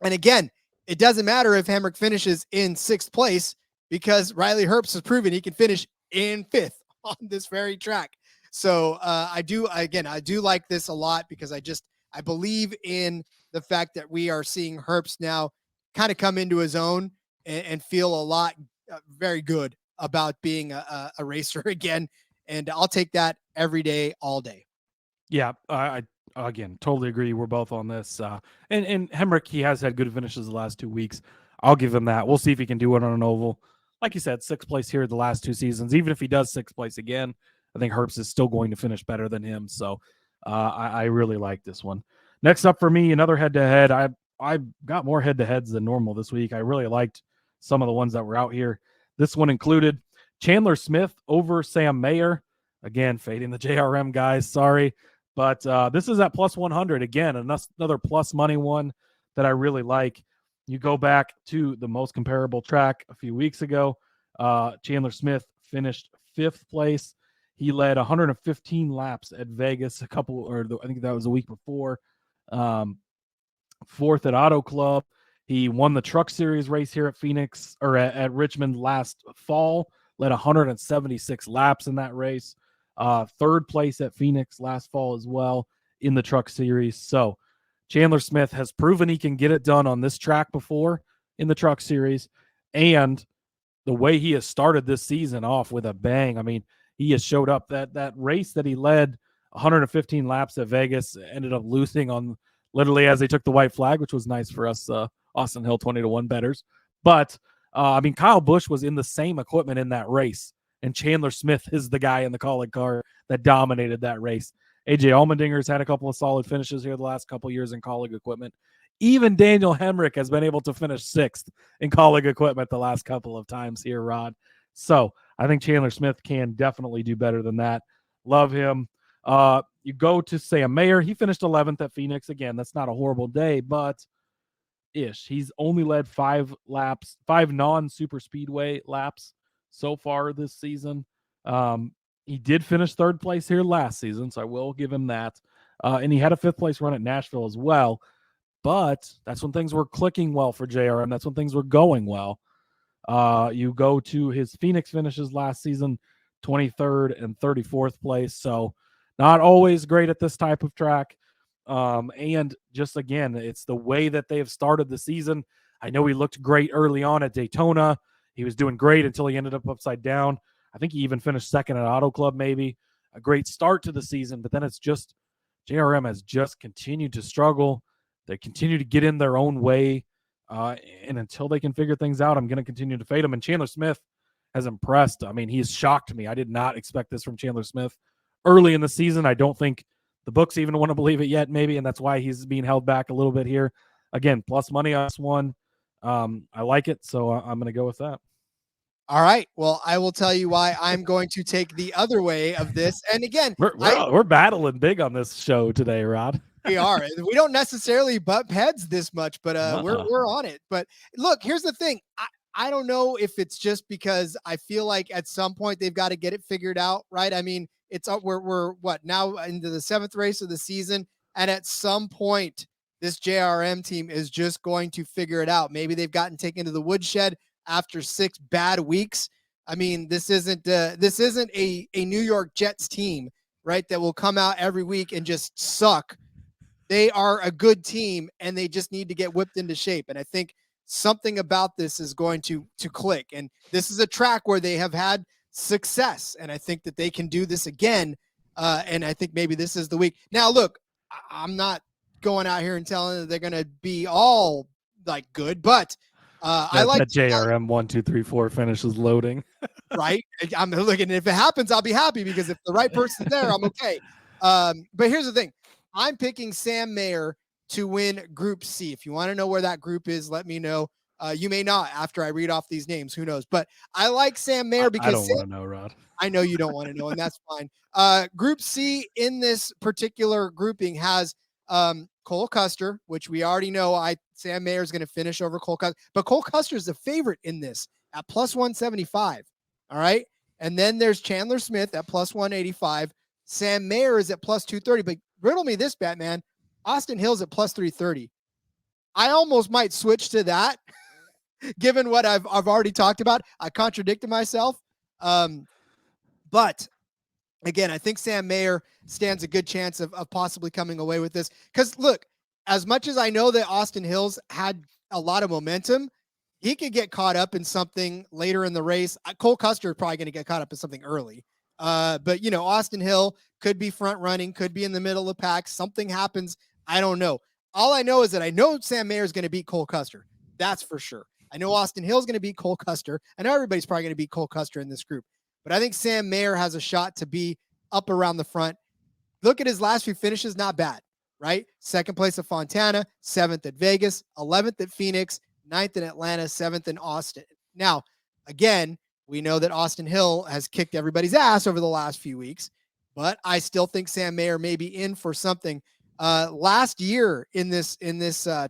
again, it doesn't matter if Hemrick finishes in 6th place, because Riley Herbst has proven he can finish in 5th on this very track. So I do like this a lot, because I believe in the fact that we are seeing Herbst now kind of come into his own and feel a lot very good about being a racer again. And I'll take that every day, all day.
Yeah, I again totally agree. We're both on this. And Hemrick, he has had good finishes the last 2 weeks. I'll give him that. We'll see if he can do it on an oval. Like you said, 6th place here the last 2 seasons. Even if he does 6th place again, I think Herbst is still going to finish better than him. So I really like this one. Next up for me, another head-to-head. I got more head-to-heads than normal this week. I really liked some of the ones that were out here. This one included Chandler Smith over Sam Mayer. Again, fading the JRM guys. Sorry. But this is at plus 100. Again, another plus money one that I really like. You go back to the most comparable track a few weeks ago. Chandler Smith finished 5th place. He led 115 laps at Vegas I think that was a week before. 4th at Auto Club. He won the Truck Series race here at Phoenix, or at Richmond last fall, led 176 laps in that race. 3rd place at Phoenix last fall as well. in the Truck Series. So Chandler Smith has proven he can get it done on this track before in the Truck Series. And the way he has started this season off with a bang, I mean, he has showed up. That race that he led 115 laps at Vegas ended up losing on literally as they took the white flag, which was nice for us Austin Hill 20-1 bettors. But I mean, Kyle Busch was in the same equipment in that race, and Chandler Smith is the guy in the Kaulig car that dominated that race. AJ Allmendinger's had a couple of solid finishes here the last couple of years in Kaulig equipment. Even Daniel Hemrick has been able to finish 6th in Kaulig equipment the last couple of times here, Rod. So I think Chandler Smith can definitely do better than that. Love him. You go to Sam Mayer. He finished 11th at Phoenix. Again, that's not a horrible day, but he's only led 5 non-super speedway laps so far this season. He did finish 3rd place here last season, so I will give him that. And he had a 5th place run at Nashville as well. But that's when things were clicking well for JRM. That's when things were going well. You go to his Phoenix finishes last season, 23rd and 34th place. So not always great at this type of track. And just, again, it's the way that they have started the season. I know he looked great early on at Daytona. He was doing great until he ended up upside down. I think he even finished 2nd at Auto Club, maybe. A great start to the season, but then it's just JRM has just continued to struggle. They continue to get in their own way. And until they can figure things out, I'm going to continue to fade them. And Chandler Smith has impressed. I mean, he's shocked me. I did not expect this from Chandler Smith early in the season. I don't think the books even want to believe it yet, maybe, and that's why he's being held back a little bit here. Again, plus money on this one. I like it, so I'm going to go with that.
All right. Well, I will tell you why I'm going to take the other way of this. And again,
we're battling big on this show today, Rod.
We are. We don't necessarily butt heads this much, but we're on it. But look, here's the thing. I don't know if it's just because I feel like at some point they've got to get it figured out, right? I mean, we're what now into the 7th race of the season, and at some point this JRM team is just going to figure it out. Maybe they've gotten taken to the woodshed after 6 bad weeks. I mean, this isn't a New York Jets team, right? That will come out every week and just suck. They are a good team, and they just need to get whipped into shape. And I think something about this is going to click. And this is a track where they have had success, and I think that they can do this again. And I think maybe this is the week. Now, look, I'm not going out here and telling them they're going to be all like good, but I like
that JRM 1, 2, 3, 4 finishes loading.
Right. I'm looking. If it happens, I'll be happy, because if the right person's there, I'm okay. But here's the thing. I'm picking Sam Mayer to win Group C. If you want to know where that group is, let me know. You may not after I read off these names. Who knows? But I like Sam Mayer because
I don't want to know, Rod.
I know you don't want to know, and that's fine. Group C in this particular grouping has Cole Custer, which we already know. Sam Mayer is going to finish over Cole Custer, but Cole Custer is the favorite in this at plus 175. All right. And then there's Chandler Smith at plus 185. Sam Mayer is at plus 230, but riddle me this, Batman. Austin Hill's at plus 330. I almost might switch to that given what I've already talked about. I contradicted myself. But again, I think Sam Mayer stands a good chance of possibly coming away with this. Because look, as much as I know that Austin Hill's had a lot of momentum, he could get caught up in something later in the race. Cole Custer is probably going to get caught up in something early. But Austin Hill could be front running, could be in the middle of the pack. Something happens. I don't know. All I know is that I know Sam Mayer is going to beat Cole Custer. That's for sure. I know Austin Hill is going to beat Cole Custer. I know everybody's probably going to beat Cole Custer in this group, but I think Sam Mayer has a shot to be up around the front. Look at his last few finishes. Not bad, right? 2nd place at Fontana, 7th at Vegas, 11th at Phoenix, 9th in Atlanta, 7th in Austin. Now, again, we know that Austin Hill has kicked everybody's ass over the last few weeks, but I still think Sam Mayer may be in for something. Last year in this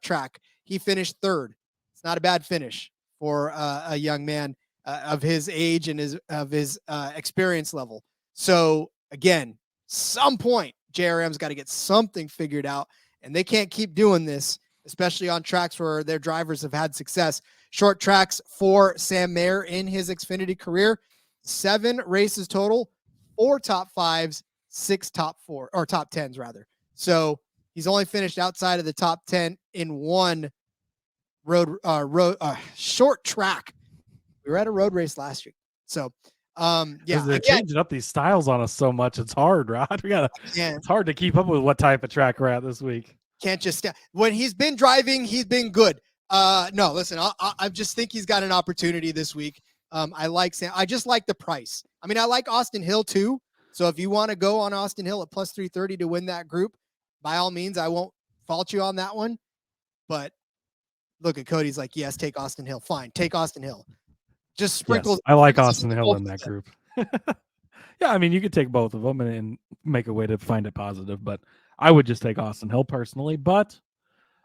track, he finished 3rd. It's not a bad finish for a young man of his age and his experience level. So again, some point JRM's got to get something figured out, and they can't keep doing this, especially on tracks where their drivers have had success. Short tracks for Sam Mayer in his Xfinity career, 7 races total, 4 top 5s, 6 top 4 or top 10s rather. So he's only finished outside of the top 10 in one short track. We were at a road race last year. So,
they're changing up these styles on us so much. It's hard, Rod. It's hard to keep up with what type of track we're at this week.
Can't just when he's been driving, he's been good. No, listen, I just think he's got an opportunity this week. I like Sam. I just like the price. I mean, I like Austin Hill too. So if you want to go on Austin Hill at plus 330 to win that group, by all means, I won't fault you on that one. But look at Cody's like, yes, take Austin Hill. Fine, take Austin Hill. Just sprinkles.
Yes, I like Austin Hill in that group. Yeah, I mean, you could take both of them and make a way to find it positive, but I would just take Austin Hill personally. But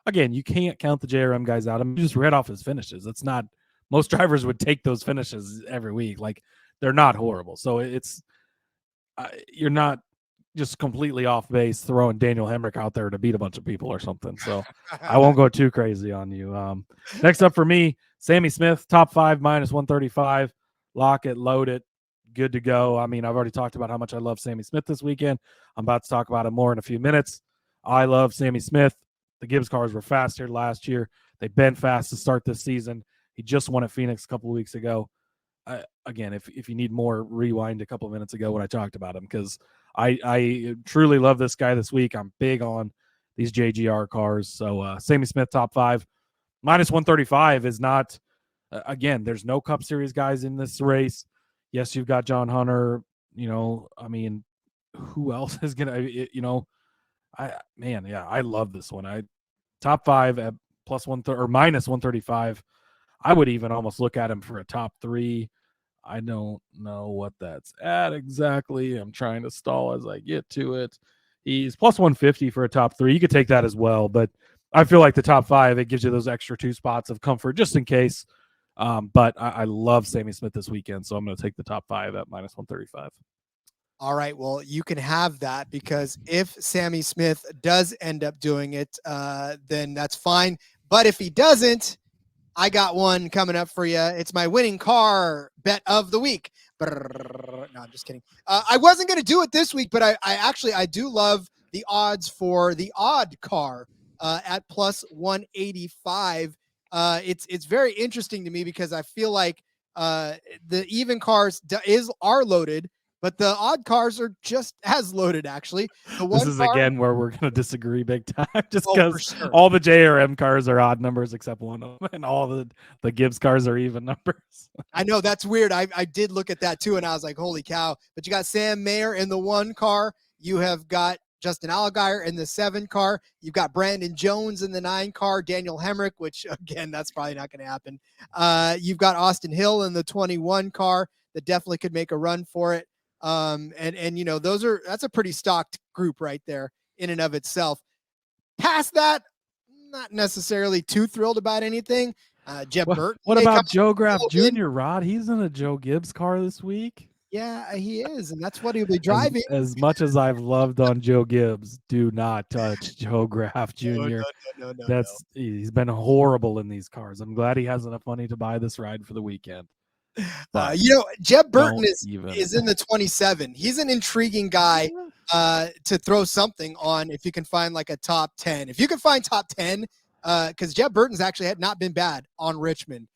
again, you can't count the JRM guys out. I mean, you just read off his finishes. It's not most drivers would take those finishes every week. Like, they're not horrible. So it's you're not just completely off base throwing Daniel Hemrick out there to beat a bunch of people or something. So I won't go too crazy on you. Next up for me, Sammy Smith, top 5 minus 135. Lock it, load it, good to go. I mean, I've already talked about how much I love Sammy Smith this weekend. I'm about to talk about it more in a few minutes. I love Sammy Smith. The Gibbs cars were fast here last year. They've been fast to start this season. He just won at Phoenix a couple of weeks ago. Again, if you need more, rewind a couple of minutes ago when I talked about him, because I truly love this guy this week. I'm big on these JGR cars. So Sammy Smith, top 5. Minus 135 is not, again, there's no Cup Series guys in this race. Yes, you've got John Hunter. I mean, who else is going to, I love this one. Top 5 at plus or minus 135. I would even almost look at him for a top 3. I don't know what that's at exactly. I'm trying to stall as I get to it. He's plus 150 for a top 3. You could take that as well, but I feel like the top 5, it gives you those extra 2 spots of comfort just in case. But I love Sammy Smith this weekend, so I'm going to take the top 5 at minus 135.
All right, well, you can have that, because if Sammy Smith does end up doing it, then that's fine. But if he doesn't, I got one coming up for you. It's my winning car bet of the week. No, I'm just kidding. I wasn't going to do it this week, but I do love the odds for the odd car at plus 185. It's very interesting to me, because I feel like the even cars are loaded, but the odd cars are just as loaded, actually.
This is again where we're going to disagree big time, just because all the JRM cars are odd numbers except one of them, and all the Gibbs cars are even numbers.
I know, that's weird. I did look at that too, and I was like, holy cow. But you got Sam Mayer in the 1 car. You have got Justin Allgaier in the 7 car. You've got Brandon Jones in the 9 car, Daniel Hemrick, which again, that's probably not going to happen. You've got Austin Hill in the 21 car that definitely could make a run for it. That's a pretty stocked group right there in and of itself. Past that, not necessarily too thrilled about anything. Jeb Burton.
What about Joe Graff Jr., Rod? He's in a Joe Gibbs car this week.
Yeah, he is, and that's what he'll be driving.
As much as I've loved on Joe Gibbs, do not touch Joe Graff Jr.
No.
He's been horrible in these cars. I'm glad he has enough money to buy this ride for the weekend.
Jeb Burton is in the 27. He's an intriguing guy to throw something on if you can find like a top 10. If you can find top 10, because Jeb Burton's actually had not been bad on Richmond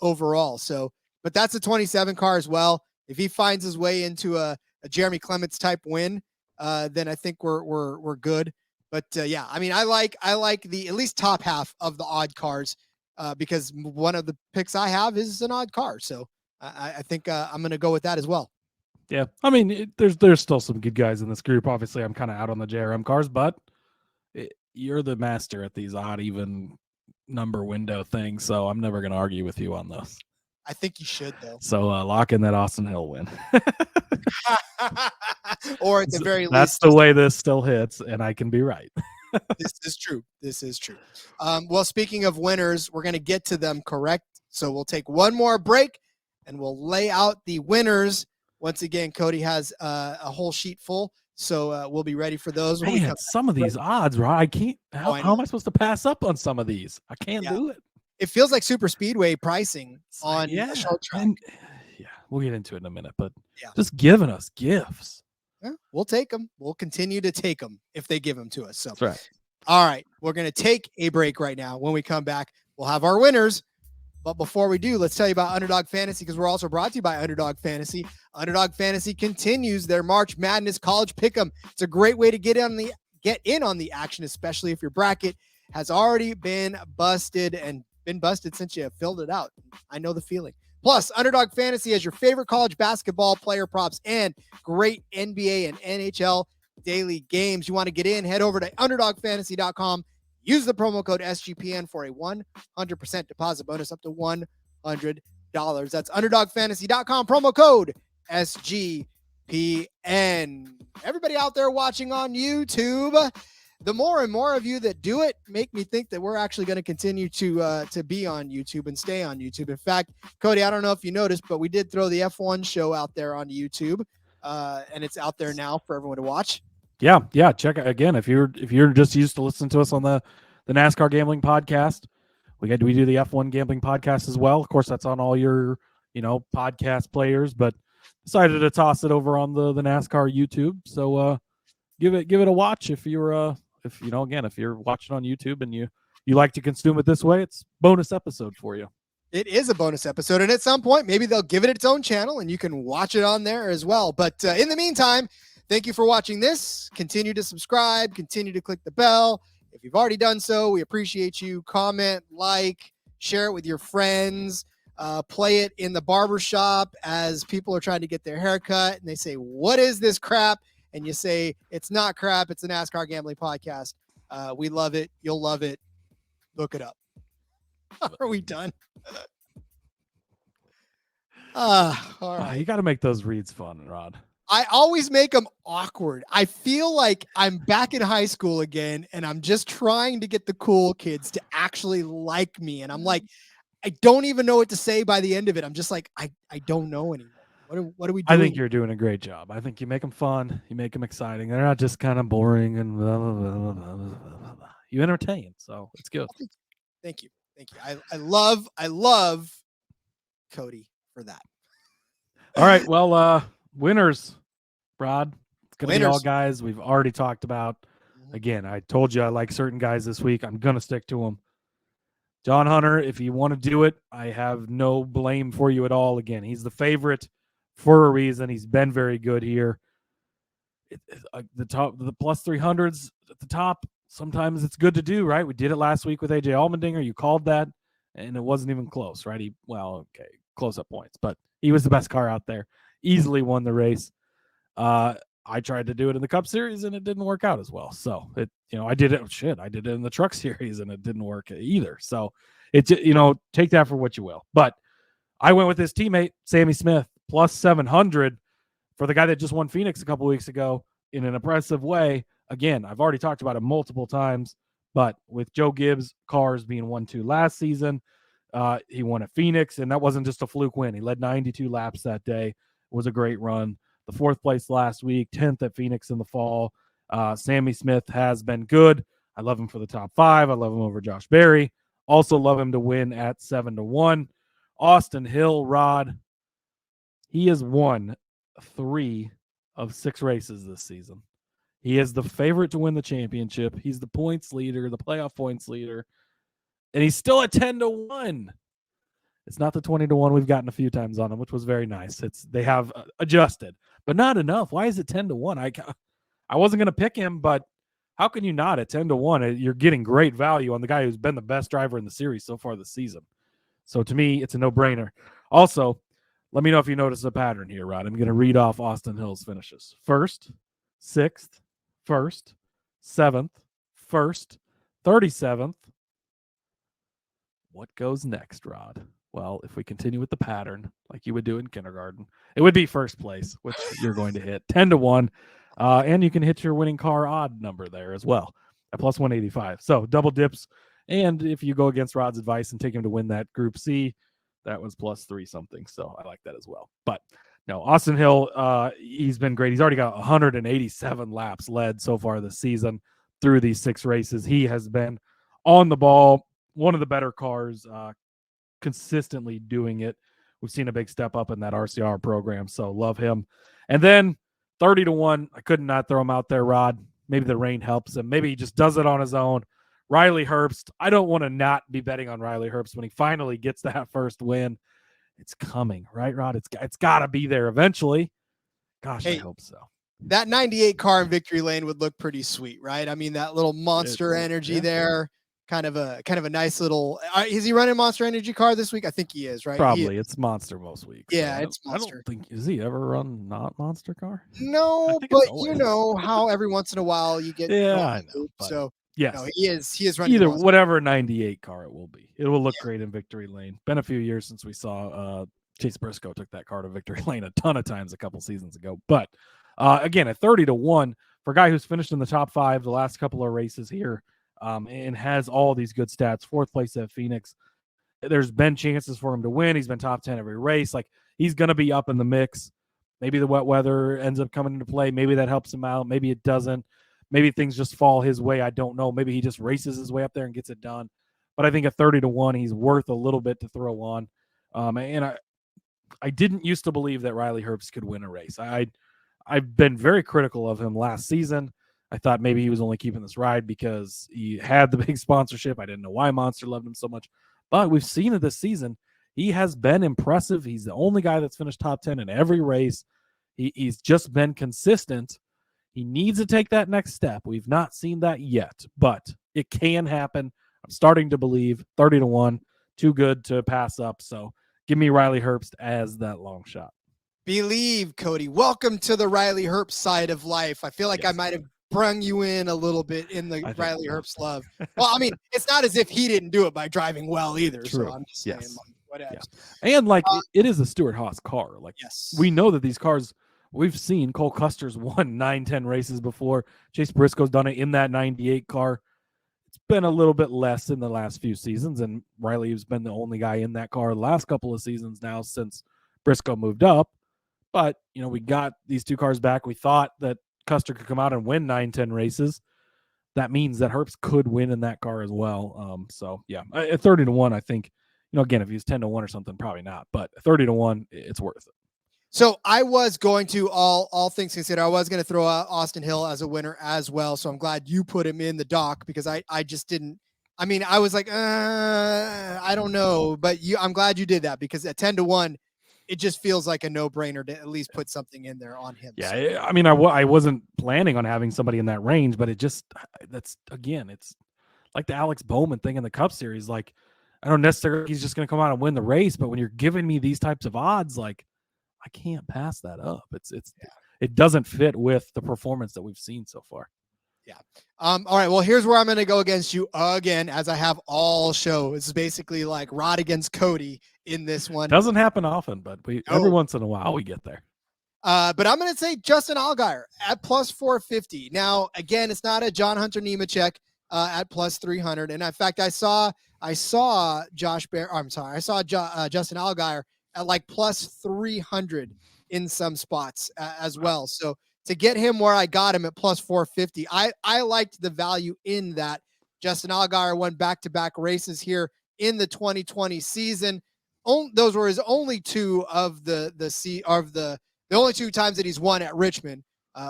overall. So, but that's a 27 car as well. If he finds his way into a Jeremy Clements type win, then I think we're good. But I mean, I like the at least top half of the odd cars. Because one of the picks I have is an odd car. So I think I'm going to go with that as well.
Yeah. I mean, there's still some good guys in this group. Obviously, I'm kind of out on the JRM cars, but you're the master at these odd even number window things. So I'm never going to argue with you on those.
I think you should, though.
So lock in that Austin Hill win.
Or at the very least.
That's the way this still hits, and I can be right.
This is true. Well, speaking of winners, we're going to get to them, correct? So we'll take one more break, and we'll lay out the winners. Once again, Cody has a whole sheet full, so we'll be ready for those.
Man, some of these odds, right? I can't. How am I supposed to pass up on some of these? I can't do it.
It feels like super speedway pricing on short track.
We'll get into it in a minute, but just giving us gifts.
Yeah, we'll take them. We'll continue to take them if they give them to us. So,
That's right.
all right, we're going to take a break right now. When we come back, we'll have our winners. But before we do, let's tell you about Underdog Fantasy, because we're also brought to you by Underdog Fantasy. Underdog Fantasy continues their March Madness College Pick'em. It's a great way to get in on the action, especially if your bracket has already been busted since you filled it out. I know the feeling. Plus, Underdog Fantasy has your favorite college basketball player props and great NBA and NHL daily games. You want to get in, head over to underdogfantasy.com. Use the promo code SGPN for a 100% deposit bonus up to $100. That's underdogfantasy.com, promo code SGPN. Everybody out there watching on YouTube, the more and more of you that do it make me think that we're actually going to continue to be on YouTube and stay on YouTube. In fact, Cody, I don't know if you noticed, but we did throw the F1 show out there on YouTube, and it's out there now for everyone to watch.
Yeah. Check it again if you're just used to listening to us on the NASCAR Gambling Podcast. We do the F1 Gambling Podcast as well. Of course, that's on all your podcast players, but decided to toss it over on the NASCAR YouTube. So give it a watch if you're watching on YouTube and you like to consume it this way. It's bonus episode for you.
It is a bonus episode, and at some point maybe they'll give it its own channel and you can watch it on there as well. But in the meantime, thank you for watching this. Continue to subscribe, continue to click the bell. If you've already done so, we appreciate you. Comment, like, share it with your friends, play it in the barbershop as people are trying to get their hair cut and they say, "What is this crap?" And you say, "It's not crap. It's a NASCAR Gambling Podcast." We love it. You'll love it. Look it up. Are we done? All right.
You got to make those reads fun, Rod.
I always make them awkward. I feel like I'm back in high school again, and I'm just trying to get the cool kids to actually like me. And I'm like, I don't even know what to say by the end of it. I'm just like, I don't know anymore. What are we doing?
I think you're doing a great job. I think you make them fun. You make them exciting. They're not just kind of boring and blah, blah, blah, blah, blah, blah, blah. You entertain, so it's good.
Thank you. I love Cody for that.
All right, well, winners, Rod. It's going to be
Winners.
all guys we've already talked about. Again, I told you I like certain guys this week. I'm going to stick to them. John Hunter, if you want to do it, I have no blame for you at all. Again, he's the favorite for a reason. He's been very good here. The plus 300s at the top, sometimes it's good to do, right? We did it last week with AJ Allmendinger. You called that, and it wasn't even close, right? Close up points, but he was the best car out there. Easily won the race. I tried to do it in the Cup Series and it didn't work out as well. So I did it in the Truck Series and it didn't work either. So take that for what you will. But I went with his teammate, Sammy Smith, plus 700 for the guy that just won Phoenix a couple weeks ago in an impressive way. Again, I've already talked about it multiple times, but with Joe Gibbs' cars being 1-2 last season, he won at Phoenix, and that wasn't just a fluke win. He led 92 laps that day. It was a great run. The 4th place last week, 10th at Phoenix in the fall. Sammy Smith has been good. I love him for the top 5. I love him over Josh Berry. Also love him to win at 7-1. Austin Hill, Rod, he has won 3 of 6 races this season. He is the favorite to win the championship. He's the points leader, the playoff points leader, and he's still at 10-1. It's not the 20-1 we've gotten a few times on him, which was very nice. They have adjusted, but not enough. Why is it 10-1? I wasn't going to pick him, but how can you not at 10-1? You're getting great value on the guy who's been the best driver in the series so far this season. So to me, it's a no-brainer. Also, let me know if you notice a pattern here, Rod. I'm going to read off Austin Hill's finishes. 1st, 6th, 1st, 7th, 1st, 37th. What goes next, Rod? Well, if we continue with the pattern, like you would do in kindergarten, it would be 1st place, which you're going to hit 10-1. And you can hit your winning car odd number there as well at plus 185. So double dips. And if you go against Rod's advice and take him to win that Group C, that was plus 3 something. So I like that as well. But no, Austin Hill, he's been great. He's already got 187 laps led so far this season through these 6 races. He has been on the ball, one of the better cars, consistently doing it. We've seen a big step up in that RCR program, so love him. And then 30-1. I could not throw him out there, Rod. Maybe the rain helps him. Maybe he just does it on his own. Riley Herbst. I don't want to not be betting on Riley Herbst when he finally gets that first win. It's coming, right, Rod? It's got to be there eventually. Gosh,
Hey,
I hope so.
That 98 car in victory lane would look pretty sweet, right? I mean, that little Monster Energy there, kind of a nice little. Is he running Monster Energy car this week? I think he is, right?
Probably. It's Monster most weeks.
Yeah,
so
it's Monster.
I don't think is he ever run not Monster car?
No, but you know how every once in a while you get.
I know.
So
yes,
no, he is running
either whatever 98 car it will be. It will look great in victory lane. Been a few years since we saw Chase Briscoe took that car to victory lane a ton of times a couple seasons ago. But again, at 30-1 for a guy who's finished in the top 5 the last couple of races here, and has all these good stats. 4th place at Phoenix. There's been chances for him to win. He's been top 10 every race. Like, he's going to be up in the mix. Maybe the wet weather ends up coming into play. Maybe that helps him out. Maybe it doesn't. Maybe things just fall his way. I don't know. Maybe he just races his way up there and gets it done. But I think at 30-1, he's worth a little bit to throw on. And I didn't used to believe that Riley Herbst could win a race. I've been very critical of him last season. I thought maybe he was only keeping this ride because he had the big sponsorship. I didn't know why Monster loved him so much. But we've seen it this season. He has been impressive. He's the only guy that's finished top 10 in every race. He's just been consistent. He needs to take that next step. We've not seen that yet, but it can happen. I'm starting to believe 30-1, too good to pass up. So give me Riley Herbst as that long shot.
Believe, Cody. Welcome to the Riley Herbst side of life. I feel like I might have brung you in a little bit in the Riley Herbst love. Well, I mean, it's not as if he didn't do it by driving well either.
True.
So I'm just saying, like, whatever.
Yeah. And like it is a Stewart-Haas car. Like, we know that these cars, we've seen Cole Custer's won 9-10 races before. Chase Briscoe's done it in that 98 car. It's been a little bit less in the last few seasons, and Riley has been the only guy in that car the last couple of seasons now since Briscoe moved up. But, you know, we got these two cars back. We thought that Custer could come out and win 9-10 races. That means that Herbst could win in that car as well. So, yeah, at 30-1, I think, you know, again, if he was 10-1 or something, probably not. But 30-1, it's worth it.
So I was going to, all things considered, I was going to throw out Austin Hill as a winner as well. So I'm glad you put him in the dock because I just didn't. I mean, I was like, I don't know. But I'm glad you did that because at 10-1, it just feels like a no-brainer to at least put something in there on him.
Yeah,
so.
I mean, I wasn't planning on having somebody in that range, but it just, that's, again, it's like the Alex Bowman thing in the Cup Series. Like, I don't necessarily, he's just going to come out and win the race, but when you're giving me these types of odds, like, I can't pass that up. It doesn't fit with the performance that we've seen so far.
Yeah. All right. Well, here's where I'm going to go against you again, as I have all show. It's basically like Rod against Cody in this one.
Doesn't happen often, but every once in a while we get there.
But I'm going to say Justin Allgaier at plus 450. Now, again, it's not a John Hunter Nemechek at plus 300. And in fact, I saw Justin Allgaier at like plus 300 in some spots as well. So to get him where I got him at plus 450, I liked the value in that. Justin Allgaier won back-to-back races here in the 2020 season. Those were his only two of the only two times that he's won at Richmond,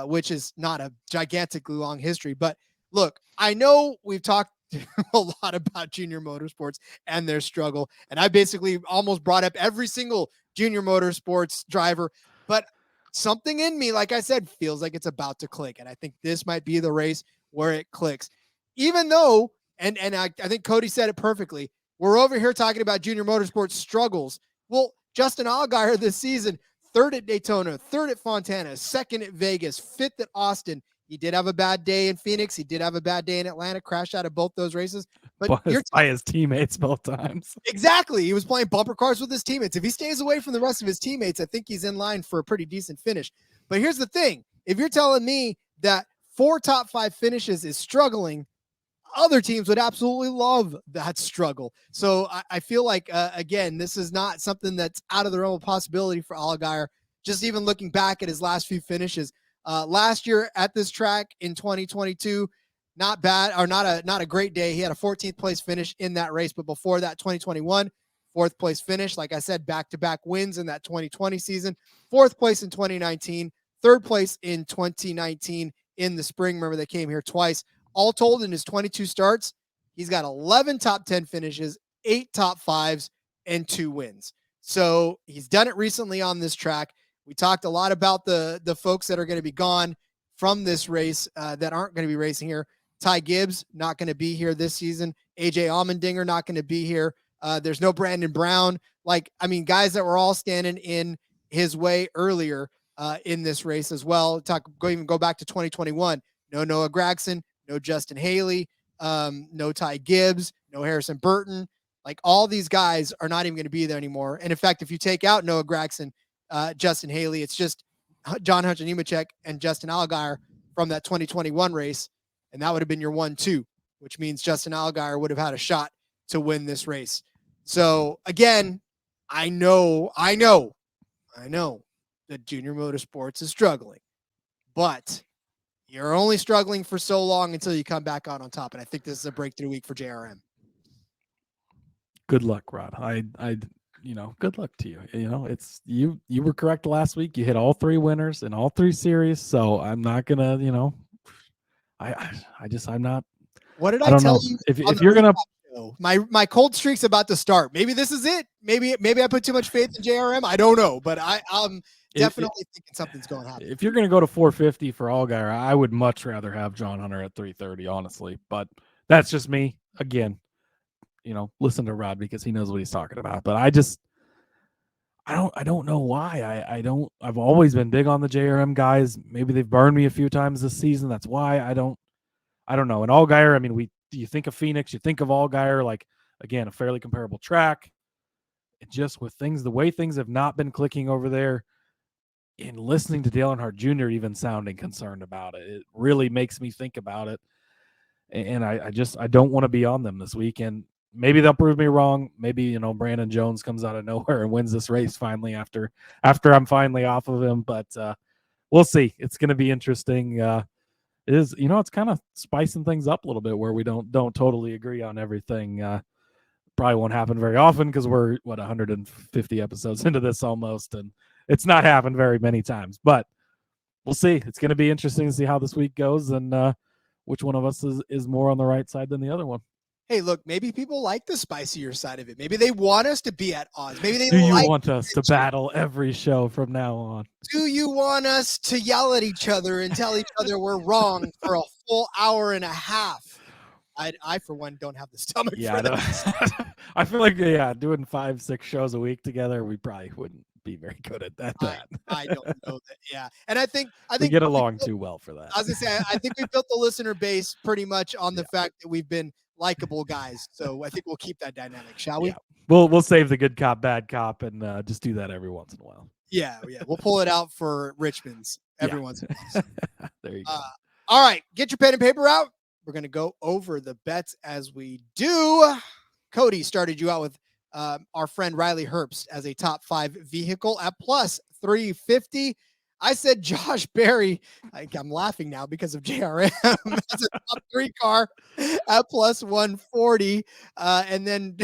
which is not a gigantically long history. But look, I know we've talked a lot about Junior Motorsports and their struggle, and I basically almost brought up every single Junior Motorsports driver, but something in me, like I said, feels like it's about to click, and I think this might be the race where it clicks. Even though, and I think Cody said it perfectly, we're over here talking about Junior Motorsports struggles. Well, Justin Allgaier this season, 3rd at Daytona, 3rd at Fontana, 2nd at Vegas, 5th at Austin. He did have a bad day in Phoenix. He did have a bad day in Atlanta, crashed out of both those races. But
by his teammates both times.
Exactly. He was playing bumper cars with his teammates. If he stays away from the rest of his teammates, I think he's in line for a pretty decent finish. But here's the thing. If you're telling me that 4 top 5 finishes is struggling, other teams would absolutely love that struggle. So I feel like, again, this is not something that's out of the realm of possibility for Allgaier. Just even looking back at his last few finishes, last year at this track in 2022, not bad, or not a great day. He had a 14th place finish in that race, but before that, 2021, 4th place finish. Like I said, back-to-back wins in that 2020 season, 4th place in 2019, third place in 2019 in the spring. Remember, they came here twice. All told, in his 22 starts, he's got 11 top 10 finishes, 8 top 5s, and 2 wins. So he's done it recently on this track. We talked a lot about the folks that are going to be gone from this race that aren't going to be racing here. Ty Gibbs, not going to be here this season. AJ Allmendinger, not going to be here. There's no Brandon Brown. Guys that were all standing in his way earlier in this race as well. Go back to 2021. No Noah Gragson, no Justin Haley, no Ty Gibbs, no Harrison Burton. Like, all these guys are not even going to be there anymore. And in fact, if you take out Noah Gragson, Justin Haley, it's just John Hunter Nemechek and Justin Allgaier from that 2021 race. And that would have been your 1-2, which means Justin Allgaier would have had a shot to win this race. So again, I know that Junior Motorsports is struggling, but you're only struggling for so long until you come back out on top. And I think this is a breakthrough week for JRM.
Good luck, Rod. Good luck to you. It's you were correct last week. You hit all 3 winners in all 3 series. So I'm not gonna, I'm not.
What did
I don't
tell
know
you?
if you're gonna.
My cold streak's about to start. Maybe this is it. Maybe I put too much faith in JRM. I don't know, but I'm definitely thinking something's going to happen.
If you're going to go to 450 for Allgaier, I would much rather have John Hunter at 330, honestly. But that's just me. Again, listen to Rod because he knows what he's talking about. But I don't know why. I've always been big on the JRM guys. Maybe they've burned me a few times this season. That's why I don't know. And Allgaier, you think of Phoenix, you think of Allgaier, like, again, a fairly comparable track. And just with the way things have not been clicking over there, and listening to Dale Earnhardt Jr. even sounding concerned about it, it really makes me think about it. And I don't want to be on them this week. And maybe they'll prove me wrong. Maybe, Brandon Jones comes out of nowhere and wins this race finally after I'm finally off of him. But we'll see. It's going to be interesting. It's kind of spicing things up a little bit where we don't totally agree on everything. Probably won't happen very often because we're 150 episodes into this almost, and it's not happened very many times. But we'll see. It's going to be interesting to see how this week goes and which one of us is more on the right side than the other one.
Hey, look, maybe people like the spicier side of it. Maybe they want us to be at odds. Maybe they
Do you want us to battle every show from now on?
Do you want us to yell at each other and tell each other we're wrong for a full hour and a half? I for one, don't have the stomach for that.
I feel like, doing 5-6 shows a week together, we probably wouldn't be very good at that.
I don't know that. Yeah. And I think
we get along too well for that.
I was going to say, I think we built the listener base pretty much on the fact that we've been likable guys. So I think we'll keep that dynamic, shall we?
Yeah. We'll save the good cop, bad cop, and just do that every once in a while.
Yeah. We'll pull it out for Richmond's every once in a while.
There you go.
All right. Get your pen and paper out. We're going to go over the bets as we do. Cody started you out with our friend Riley Herbst as a top 5 vehicle at plus 350. I said Josh Berry. I'm laughing now because of JRM. That's a top 3 car at plus 140. And then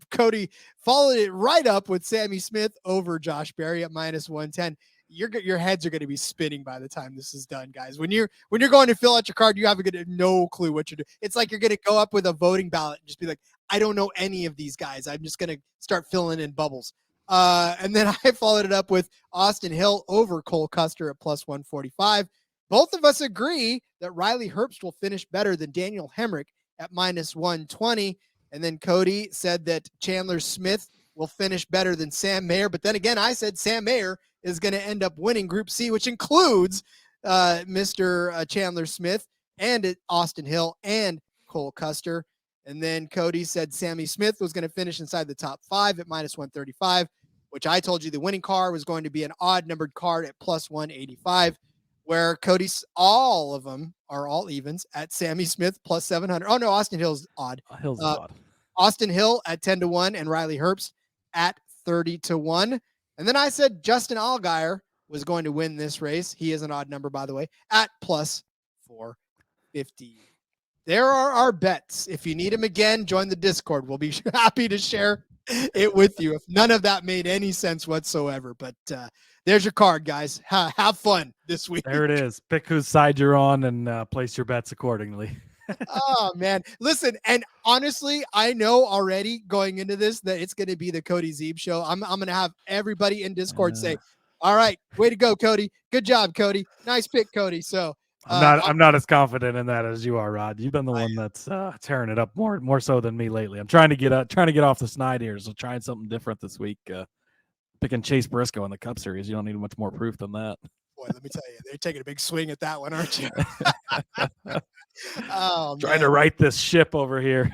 Cody followed it right up with Sammy Smith over Josh Berry at minus 110. Your heads are going to be spinning by the time this is done, guys. When you're going to fill out your card, you have no clue what you're doing. It's like you're going to go up with a voting ballot and just be like, I don't know any of these guys. I'm just going to start filling in bubbles. And then I followed it up with Austin Hill over Cole Custer at plus 145. Both of us agree that Riley Herbst will finish better than Daniel Hemrick at minus 120. And then Cody said that Chandler Smith will finish better than Sam Mayer. But then again, I said Sam Mayer is going to end up winning Group C, which includes Mr. Chandler Smith and Austin Hill and Cole Custer. And then Cody said Sammy Smith was going to finish inside the top 5 at minus 135, which I told you the winning car was going to be an odd numbered card at plus 185, where Cody's, all of them are all evens at Sammy Smith plus 700. Oh no, Austin Hill's odd.
Hill's odd.
Austin Hill at 10-1 and Riley Herbst at 30-1. And then I said Justin Allgaier was going to win this race. He is an odd number, by the way, at plus 450. There are our bets. If you need them again, join the Discord. We'll be happy to share it with you if none of that made any sense whatsoever. But there's your card, guys. Have fun this week.
There it is. Pick whose side you're on and place your bets accordingly.
Oh man, listen, and honestly, I know already going into this that it's going to be the Cody Zeeb show. I'm going to have everybody in Discord say, "All right, way to go, Cody. Good job, Cody. Nice pick, Cody." So
I'm not as confident in that as you are, Rod. You've been the one that's tearing it up more so than me lately. I'm trying to get off the snide here, so trying something different this week. Picking Chase Briscoe in the Cup Series. You don't need much more proof than that.
Boy, let me tell you, they're taking a big swing at that one, aren't you? Oh,
trying to right this ship over here.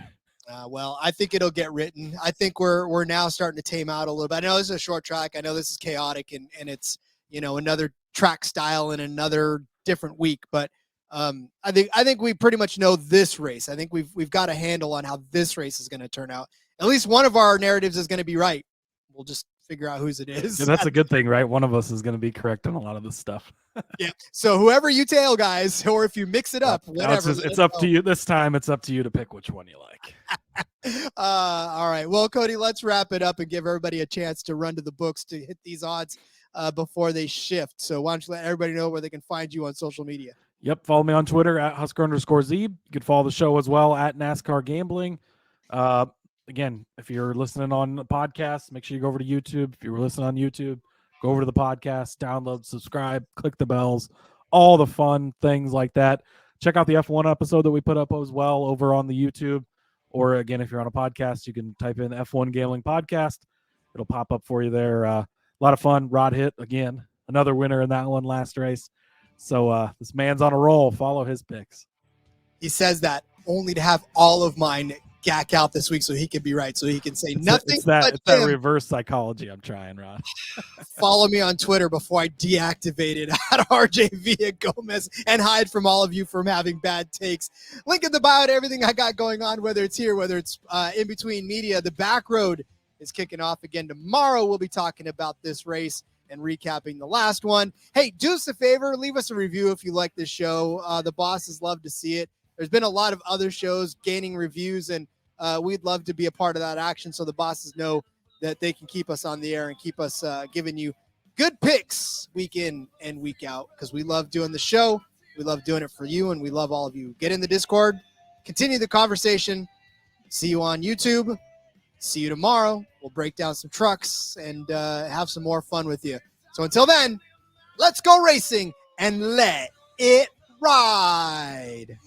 Well, I think it'll get written. I think we're now starting to tame out a little bit. I know this is a short track. I know this is chaotic and it's, another track style and another different week. But I think we pretty much know this race. I think we've got a handle on how this race is going to turn out. At least one of our narratives is going to be right. We'll just figure out whose it is.
Yeah, that's a good thing, right? One of us is going to be correct on a lot of this stuff.
Yeah. So whoever you tail, guys, or if you mix it up, whatever.
It's up to you this time. It's up to you to pick which one you like.
All right. Well, Cody, let's wrap it up and give everybody a chance to run to the books to hit these odds before they shift. So why don't you let everybody know where they can find you on social media?
Yep. Follow me on Twitter at Husker_Zeeb. You can follow the show as well at NASCAR Gambling. Again, if you're listening on the podcast, make sure you go over to YouTube. If you're listening on YouTube, go over to the podcast, download, subscribe, click the bells, all the fun things like that. Check out the F1 episode that we put up as well over on the YouTube. Or again, if you're on a podcast, you can type in F1 Gambling Podcast. It'll pop up for you there. A lot of fun. Rod hit again, another winner in that one last race. So this man's on a roll. Follow his picks.
He says that only to have all of mine gack out this week so he can be right, so he can say nothing.
It's that reverse psychology I'm trying, Rod.
Follow me on Twitter before I deactivate it at RJ Villagomez and hide from all of you from having bad takes. Link in the bio to everything I got going on, whether it's here, whether it's in between media. The Back Road is kicking off again tomorrow. We'll be talking about this race and recapping the last one. Hey, do us a favor, leave us a review if you like this show. The bosses love to see it. There's been a lot of other shows gaining reviews, and we'd love to be a part of that action so the bosses know that they can keep us on the air and keep us giving you good picks week in and week out, because we love doing the show. We love doing it for you, and we love all of you. Get in the Discord. Continue the conversation. See you on YouTube. See you tomorrow. We'll break down some trucks and have some more fun with you. So until then, let's go racing and let it ride.